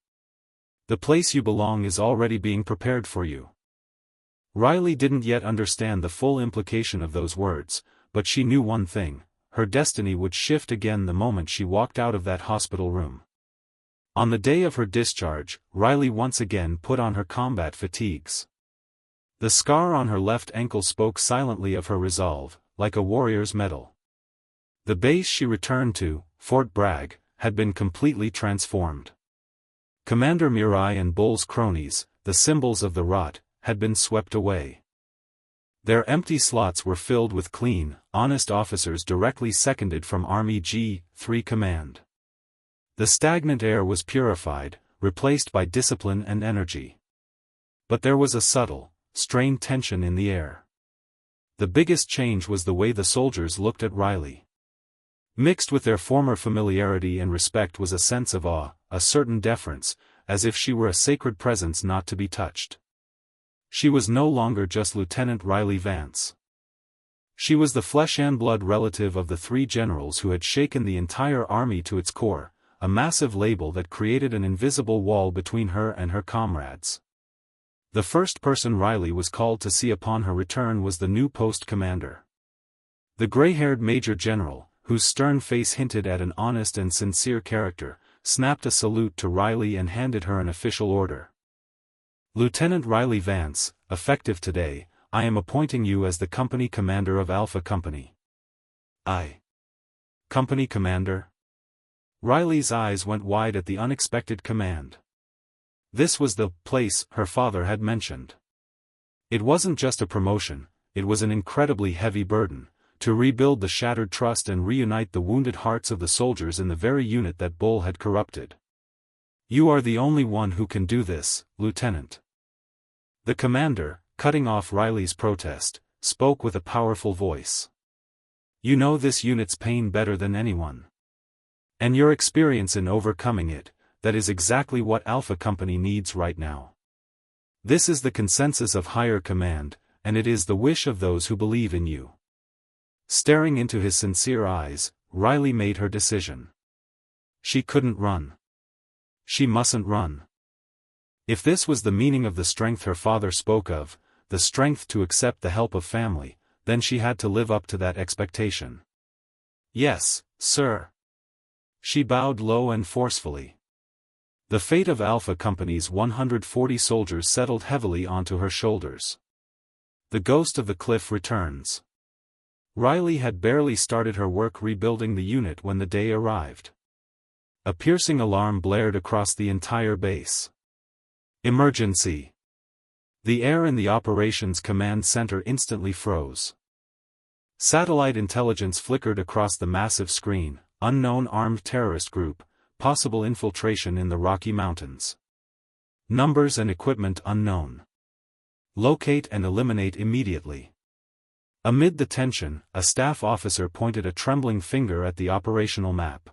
"The place you belong is already being prepared for you." Riley didn't yet understand the full implication of those words, but she knew one thing: her destiny would shift again the moment she walked out of that hospital room. On the day of her discharge, Riley once again put on her combat fatigues. The scar on her left ankle spoke silently of her resolve, like a warrior's medal. The base she returned to, Fort Bragg, had been completely transformed. Commander Murai and Bull's cronies, the symbols of the rot, had been swept away. Their empty slots were filled with clean, honest officers directly seconded from Army G3 Command. The stagnant air was purified, replaced by discipline and energy. But there was a subtle, strained tension in the air. The biggest change was the way the soldiers looked at Riley. Mixed with their former familiarity and respect was a sense of awe, a certain deference, as if she were a sacred presence not to be touched. She was no longer just Lieutenant Riley Vance. She was the flesh and blood relative of the three generals who had shaken the entire army to its core, a massive label that created an invisible wall between her and her comrades. The first person Riley was called to see upon her return was the new post commander. The gray-haired Major General, whose stern face hinted at an honest and sincere character, snapped a salute to Riley and handed her an official order. "Lieutenant Riley Vance, effective today, I am appointing you as the company commander of Alpha Company." Company commander?" Riley's eyes went wide at the unexpected command. This was the place her father had mentioned. It wasn't just a promotion, it was an incredibly heavy burden, to rebuild the shattered trust and reunite the wounded hearts of the soldiers in the very unit that Bull had corrupted. "You are the only one who can do this, Lieutenant." The commander, cutting off Riley's protest, spoke with a powerful voice. "You know this unit's pain better than anyone. And your experience in overcoming it, that is exactly what Alpha Company needs right now. This is the consensus of higher command, and it is the wish of those who believe in you. Staring into his sincere eyes, Riley made her decision. She couldn't run. She mustn't run. If this was the meaning of the strength her father spoke of, the strength to accept the help of family, then she had to live up to that expectation. Yes, sir. She bowed low and forcefully. The fate of Alpha Company's 140 soldiers settled heavily onto her shoulders. The ghost of the cliff returns. Riley had barely started her work rebuilding the unit when the day arrived. A piercing alarm blared across the entire base. Emergency! The air in the operations command center instantly froze. Satellite intelligence flickered across the massive screen: unknown armed terrorist group, possible infiltration in the Rocky Mountains. Numbers and equipment unknown. Locate and eliminate immediately. Amid the tension, a staff officer pointed a trembling finger at the operational map.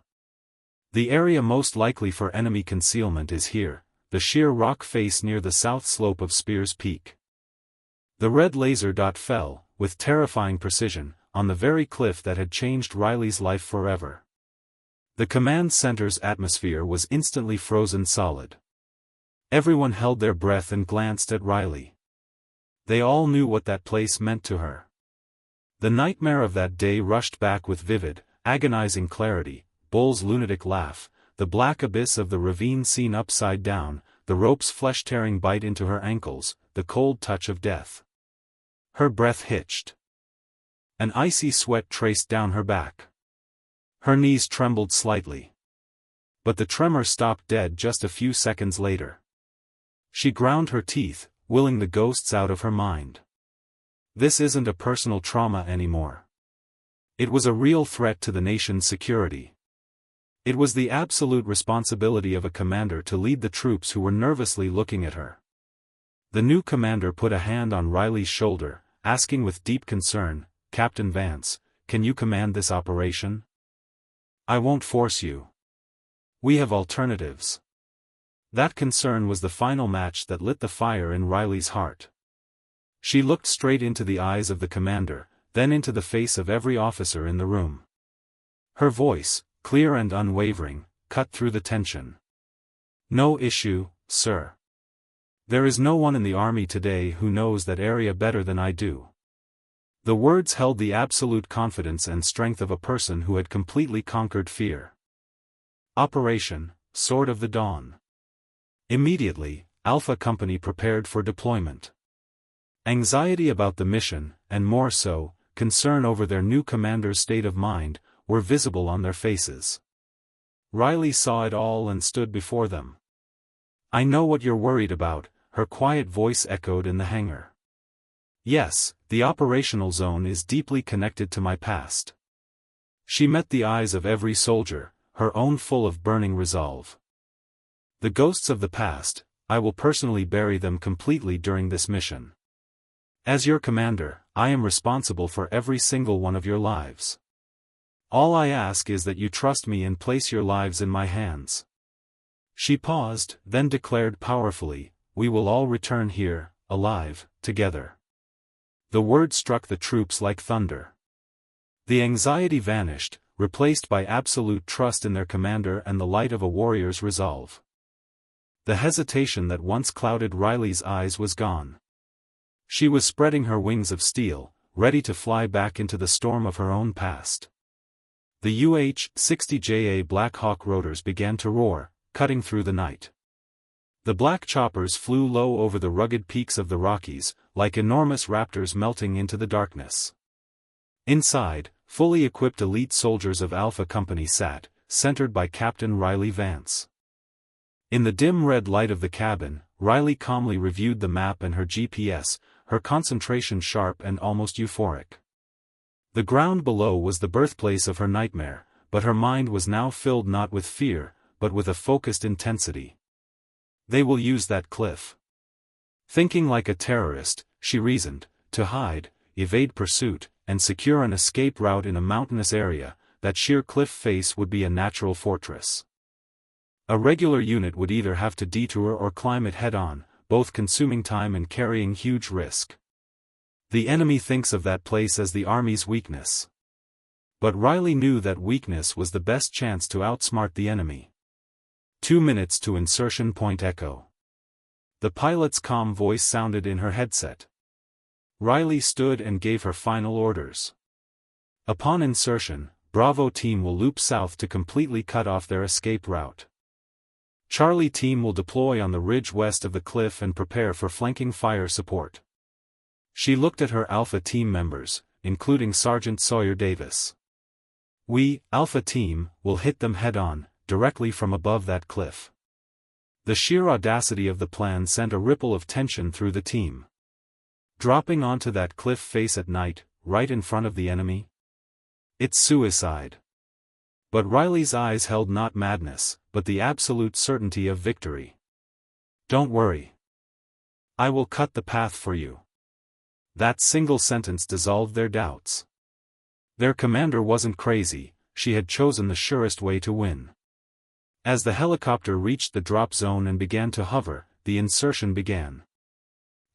The area most likely for enemy concealment is here, the sheer rock face near the south slope of Spears Peak. The red laser dot fell, with terrifying precision, on the very cliff that had changed Riley's life forever. The command center's atmosphere was instantly frozen solid. Everyone held their breath and glanced at Riley. They all knew what that place meant to her. The nightmare of that day rushed back with vivid, agonizing clarity: Bull's lunatic laugh, the black abyss of the ravine seen upside down, the rope's flesh-tearing bite into her ankles, the cold touch of death. Her breath hitched. An icy sweat traced down her back. Her knees trembled slightly. But the tremor stopped dead just a few seconds later. She ground her teeth, willing the ghosts out of her mind. This isn't a personal trauma anymore. It was a real threat to the nation's security. It was the absolute responsibility of a commander to lead the troops who were nervously looking at her. The new commander put a hand on Riley's shoulder, asking with deep concern, "Captain Vance, can you command this operation? I won't force you. We have alternatives." That concern was the final match that lit the fire in Riley's heart. She looked straight into the eyes of the commander, then into the face of every officer in the room. Her voice, clear and unwavering, cut through the tension. "No issue, sir. There is no one in the army today who knows that area better than I do." The words held the absolute confidence and strength of a person who had completely conquered fear. Operation Sword of the Dawn. Immediately, Alpha Company prepared for deployment. Anxiety about the mission, and more so, concern over their new commander's state of mind, were visible on their faces. Riley saw it all and stood before them. "I know what you're worried about," her quiet voice echoed in the hangar. "Yes, the operational zone is deeply connected to my past." She met the eyes of every soldier, her own full of burning resolve. "The ghosts of the past, I will personally bury them completely during this mission. As your commander, I am responsible for every single one of your lives. All I ask is that you trust me and place your lives in my hands." She paused, then declared powerfully, "We will all return here, alive, together." The word struck the troops like thunder. The anxiety vanished, replaced by absolute trust in their commander and the light of a warrior's resolve. The hesitation that once clouded Riley's eyes was gone. She was spreading her wings of steel, ready to fly back into the storm of her own past. The UH-60JA Black Hawk rotors began to roar, cutting through the night. The black choppers flew low over the rugged peaks of the Rockies, like enormous raptors melting into the darkness. Inside, fully equipped elite soldiers of Alpha Company sat, centered by Captain Riley Vance. In the dim red light of the cabin, Riley calmly reviewed the map and her GPS, her concentration sharp and almost euphoric. The ground below was the birthplace of her nightmare, but her mind was now filled not with fear, but with a focused intensity. They will use that cliff. Thinking like a terrorist, she reasoned, to hide, evade pursuit, and secure an escape route in a mountainous area, that sheer cliff face would be a natural fortress. A regular unit would either have to detour or climb it head-on, both consuming time and carrying huge risk. The enemy thinks of that place as the Army's weakness. But Riley knew that weakness was the best chance to outsmart the enemy. 2 minutes to insertion point echo. The pilot's calm voice sounded in her headset. Riley stood and gave her final orders. Upon insertion, Bravo team will loop south to completely cut off their escape route. Charlie team will deploy on the ridge west of the cliff and prepare for flanking fire support. She looked at her Alpha team members, including Sergeant Sawyer Davis. We, Alpha team, will hit them head-on, directly from above that cliff. The sheer audacity of the plan sent a ripple of tension through the team. Dropping onto that cliff face at night, right in front of the enemy? It's suicide. But Riley's eyes held not madness, but the absolute certainty of victory. Don't worry. I will cut the path for you. That single sentence dissolved their doubts. Their commander wasn't crazy, she had chosen the surest way to win. As the helicopter reached the drop zone and began to hover, the insertion began.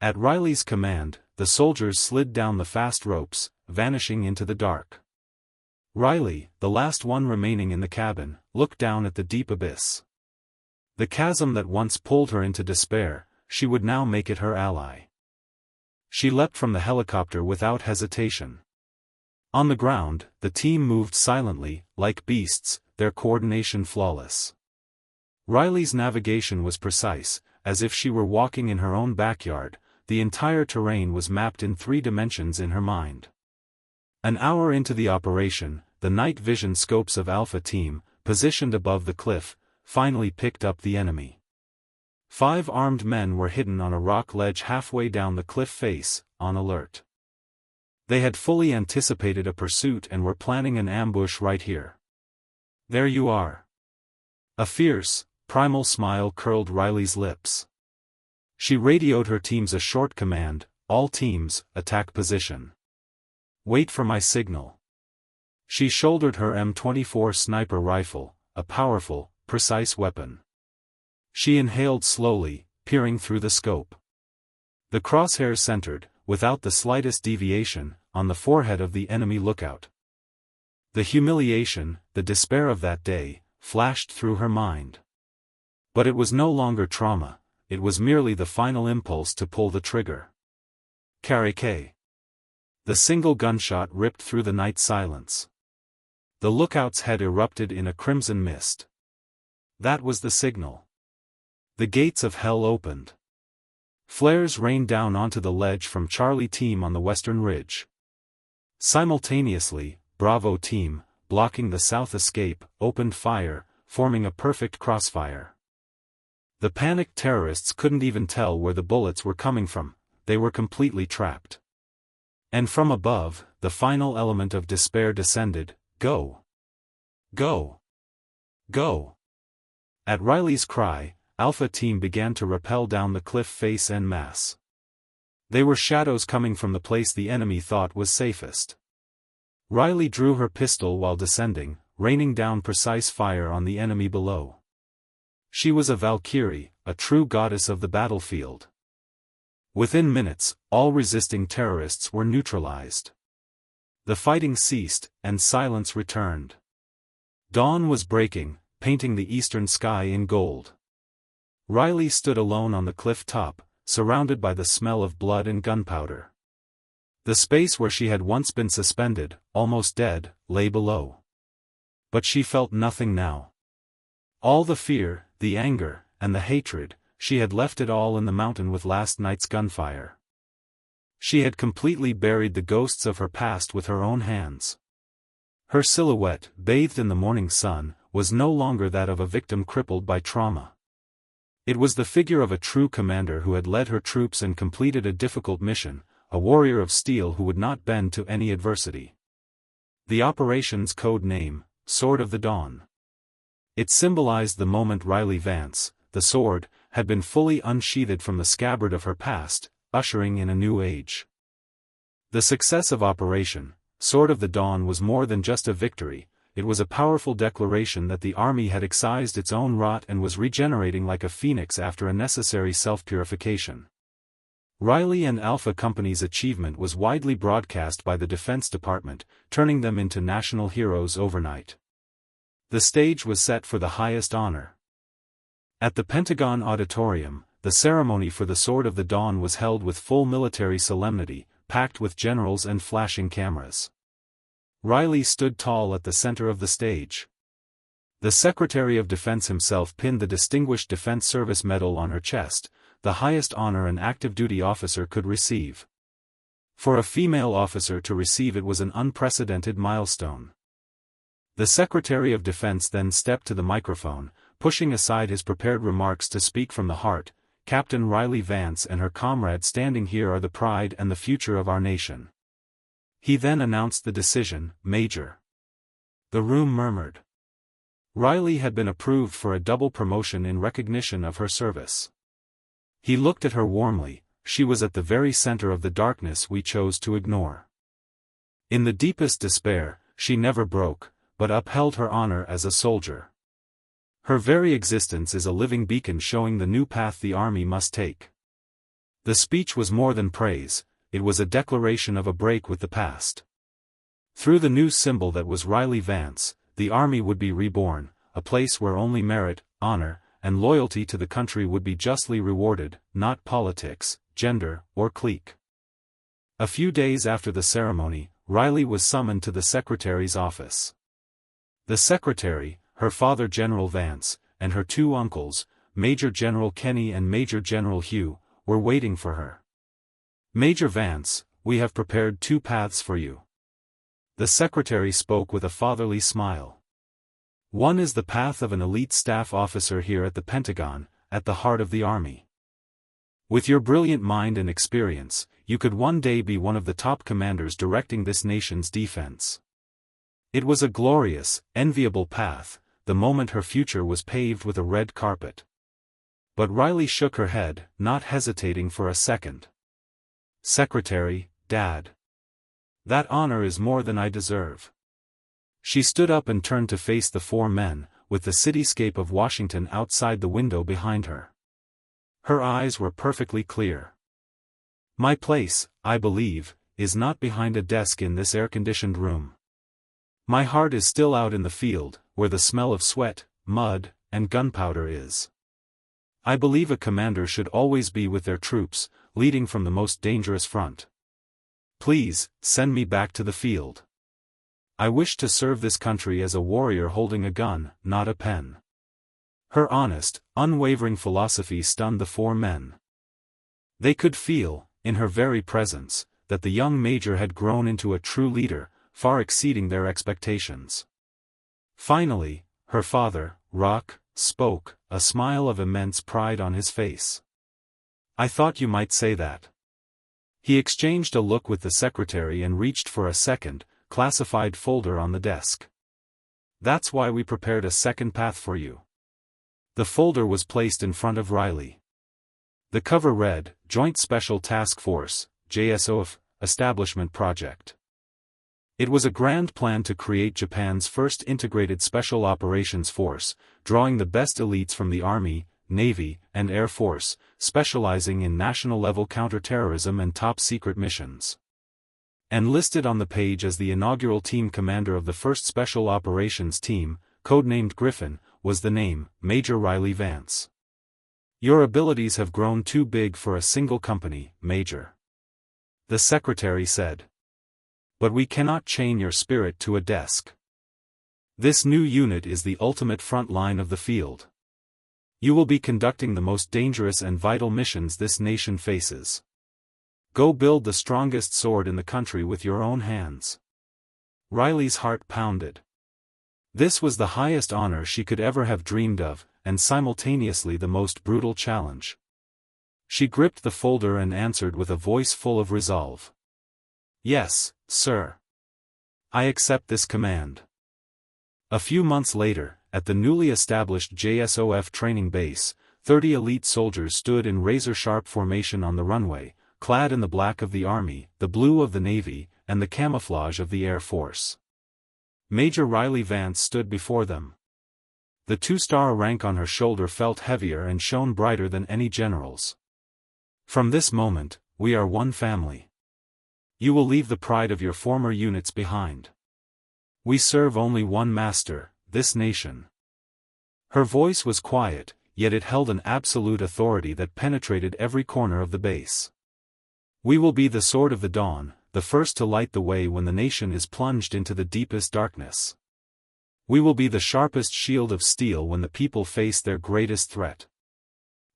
At Riley's command, the soldiers slid down the fast ropes, vanishing into the dark. Riley, the last one remaining in the cabin, looked down at the deep abyss. The chasm that once pulled her into despair, she would now make it her ally. She leapt from the helicopter without hesitation. On the ground, the team moved silently, like beasts, their coordination flawless. Riley's navigation was precise, as if she were walking in her own backyard. The entire terrain was mapped in 3 dimensions in her mind. An hour into the operation, the night vision scopes of Alpha Team, positioned above the cliff, finally picked up the enemy. 5 armed men were hidden on a rock ledge halfway down the cliff face, on alert. They had fully anticipated a pursuit and were planning an ambush right here. There you are. A fierce, primal smile curled Riley's lips. She radioed her teams a short command: all teams, attack position. Wait for my signal. She shouldered her M24 sniper rifle, a powerful, precise weapon. She inhaled slowly, peering through the scope. The crosshairs centered, without the slightest deviation, on the forehead of the enemy lookout. The humiliation, the despair of that day, flashed through her mind. But it was no longer trauma. It was merely the final impulse to pull the trigger. Carry. The single gunshot ripped through the night silence. The lookout's head erupted in a crimson mist. That was the signal. The gates of hell opened. Flares rained down onto the ledge from Charlie Team on the western ridge. Simultaneously, Bravo Team, blocking the south escape, opened fire, forming a perfect crossfire. The panicked terrorists couldn't even tell where the bullets were coming from, they were completely trapped. And from above, the final element of despair descended: go. Go. Go. At Riley's cry, Alpha Team began to rappel down the cliff face en masse. They were shadows coming from the place the enemy thought was safest. Riley drew her pistol while descending, raining down precise fire on the enemy below. She was a Valkyrie, a true goddess of the battlefield. Within minutes, all resisting terrorists were neutralized. The fighting ceased, and silence returned. Dawn was breaking, painting the eastern sky in gold. Riley stood alone on the cliff top, surrounded by the smell of blood and gunpowder. The space where she had once been suspended, almost dead, lay below. But she felt nothing now. All the fear, the anger, and the hatred, she had left it all in the mountain with last night's gunfire. She had completely buried the ghosts of her past with her own hands. Her silhouette, bathed in the morning sun, was no longer that of a victim crippled by trauma. It was the figure of a true commander who had led her troops and completed a difficult mission, a warrior of steel who would not bend to any adversity. The operation's code name, Sword of the Dawn. It symbolized the moment Riley Vance, the sword, had been fully unsheathed from the scabbard of her past, ushering in a new age. The success of Operation Sword of the Dawn was more than just a victory, it was a powerful declaration that the Army had excised its own rot and was regenerating like a phoenix after a necessary self-purification. Riley and Alpha Company's achievement was widely broadcast by the Defense Department, turning them into national heroes overnight. The stage was set for the highest honor. At the Pentagon Auditorium, the ceremony for the Sword of the Dawn was held with full military solemnity, packed with generals and flashing cameras. Riley stood tall at the center of the stage. The Secretary of Defense himself pinned the Distinguished Defense Service Medal on her chest, the highest honor an active duty officer could receive. For a female officer to receive it was an unprecedented milestone. The Secretary of Defense then stepped to the microphone, pushing aside his prepared remarks to speak from the heart. Captain Riley Vance and her comrade standing here are the pride and the future of our nation. He then announced the decision, Major. The room murmured. Riley had been approved for a double promotion in recognition of her service. He looked at her warmly. She was at the very center of the darkness we chose to ignore. In the deepest despair, she never broke, but upheld her honor as a soldier. Her very existence is a living beacon showing the new path the Army must take. The speech was more than praise, it was a declaration of a break with the past. Through the new symbol that was Riley Vance, the Army would be reborn, a place where only merit, honor, and loyalty to the country would be justly rewarded, not politics, gender, or clique. A few days after the ceremony, Riley was summoned to the Secretary's office. The Secretary, her father General Vance, and her two uncles, Major General Kenny and Major General Hugh, were waiting for her. Major Vance, we have prepared two paths for you. The Secretary spoke with a fatherly smile. One is the path of an elite staff officer here at the Pentagon, at the heart of the Army. With your brilliant mind and experience, you could one day be one of the top commanders directing this nation's defense. It was a glorious, enviable path, the moment her future was paved with a red carpet. But Riley shook her head, not hesitating for a second. Secretary, Dad. That honor is more than I deserve. She stood up and turned to face the four men, with the cityscape of Washington outside the window behind her. Her eyes were perfectly clear. My place, I believe, is not behind a desk in this air-conditioned room. My heart is still out in the field, where the smell of sweat, mud, and gunpowder is. I believe a commander should always be with their troops, leading from the most dangerous front. Please, send me back to the field. I wish to serve this country as a warrior holding a gun, not a pen. Her honest, unwavering philosophy stunned the four men. They could feel, in her very presence, that the young major had grown into a true leader, far exceeding their expectations. Finally, her father, Rock, spoke, a smile of immense pride on his face. I thought you might say that. He exchanged a look with the Secretary and reached for a second, classified folder on the desk. That's why we prepared a second path for you. The folder was placed in front of Riley. The cover read, Joint Special Task Force, J-SOF, Establishment Project. It was a grand plan to create Japan's first integrated special operations force, drawing the best elites from the Army, Navy, and Air Force, specializing in national-level counterterrorism and top-secret missions. And listed on the page as the inaugural team commander of the 1st Special Operations Team, codenamed Griffon, was the name, Major Riley Vance. Your abilities have grown too big for a single company, Major. The Secretary said. But we cannot chain your spirit to a desk. This new unit is the ultimate front line of the field. You will be conducting the most dangerous and vital missions this nation faces. Go build the strongest sword in the country with your own hands. Riley's heart pounded. This was the highest honor she could ever have dreamed of, and simultaneously the most brutal challenge. She gripped the folder and answered with a voice full of resolve. Yes, sir. I accept this command. A few months later, at the newly established J-SOF training base, 30 elite soldiers stood in razor-sharp formation on the runway, clad in the black of the Army, the blue of the Navy, and the camouflage of the Air Force. Major Riley Vance stood before them. The 2-star rank on her shoulder felt heavier and shone brighter than any general's. From this moment, we are one family. You will leave the pride of your former units behind. We serve only one master, this nation. Her voice was quiet, yet it held an absolute authority that penetrated every corner of the base. We will be the sword of the dawn, the first to light the way when the nation is plunged into the deepest darkness. We will be the sharpest shield of steel when the people face their greatest threat.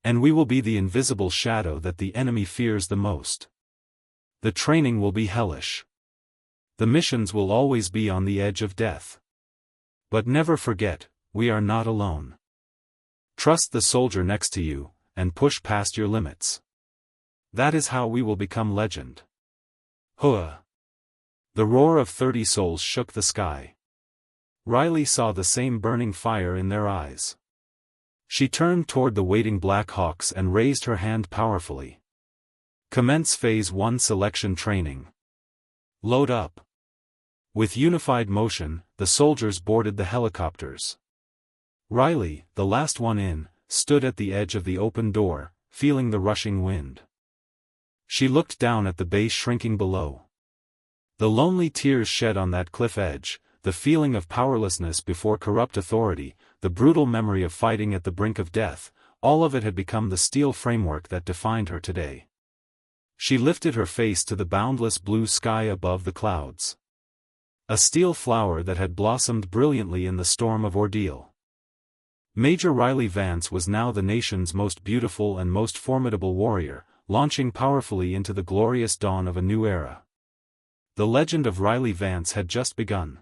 And we will be the invisible shadow that the enemy fears the most. The training will be hellish. The missions will always be on the edge of death. But never forget, we are not alone. Trust the soldier next to you, and push past your limits. That is how we will become legend. Hua! The roar of 30 souls shook the sky. Riley saw the same burning fire in their eyes. She turned toward the waiting Black Hawks and raised her hand powerfully. Commence Phase 1 selection training. Load up. With unified motion, the soldiers boarded the helicopters. Riley, the last one in, stood at the edge of the open door, feeling the rushing wind. She looked down at the base shrinking below. The lonely tears shed on that cliff edge, the feeling of powerlessness before corrupt authority, the brutal memory of fighting at the brink of death, all of it had become the steel framework that defined her today. She lifted her face to the boundless blue sky above the clouds. A steel flower that had blossomed brilliantly in the storm of ordeal. Major Riley Vance was now the nation's most beautiful and most formidable warrior, launching powerfully into the glorious dawn of a new era. The legend of Riley Vance had just begun.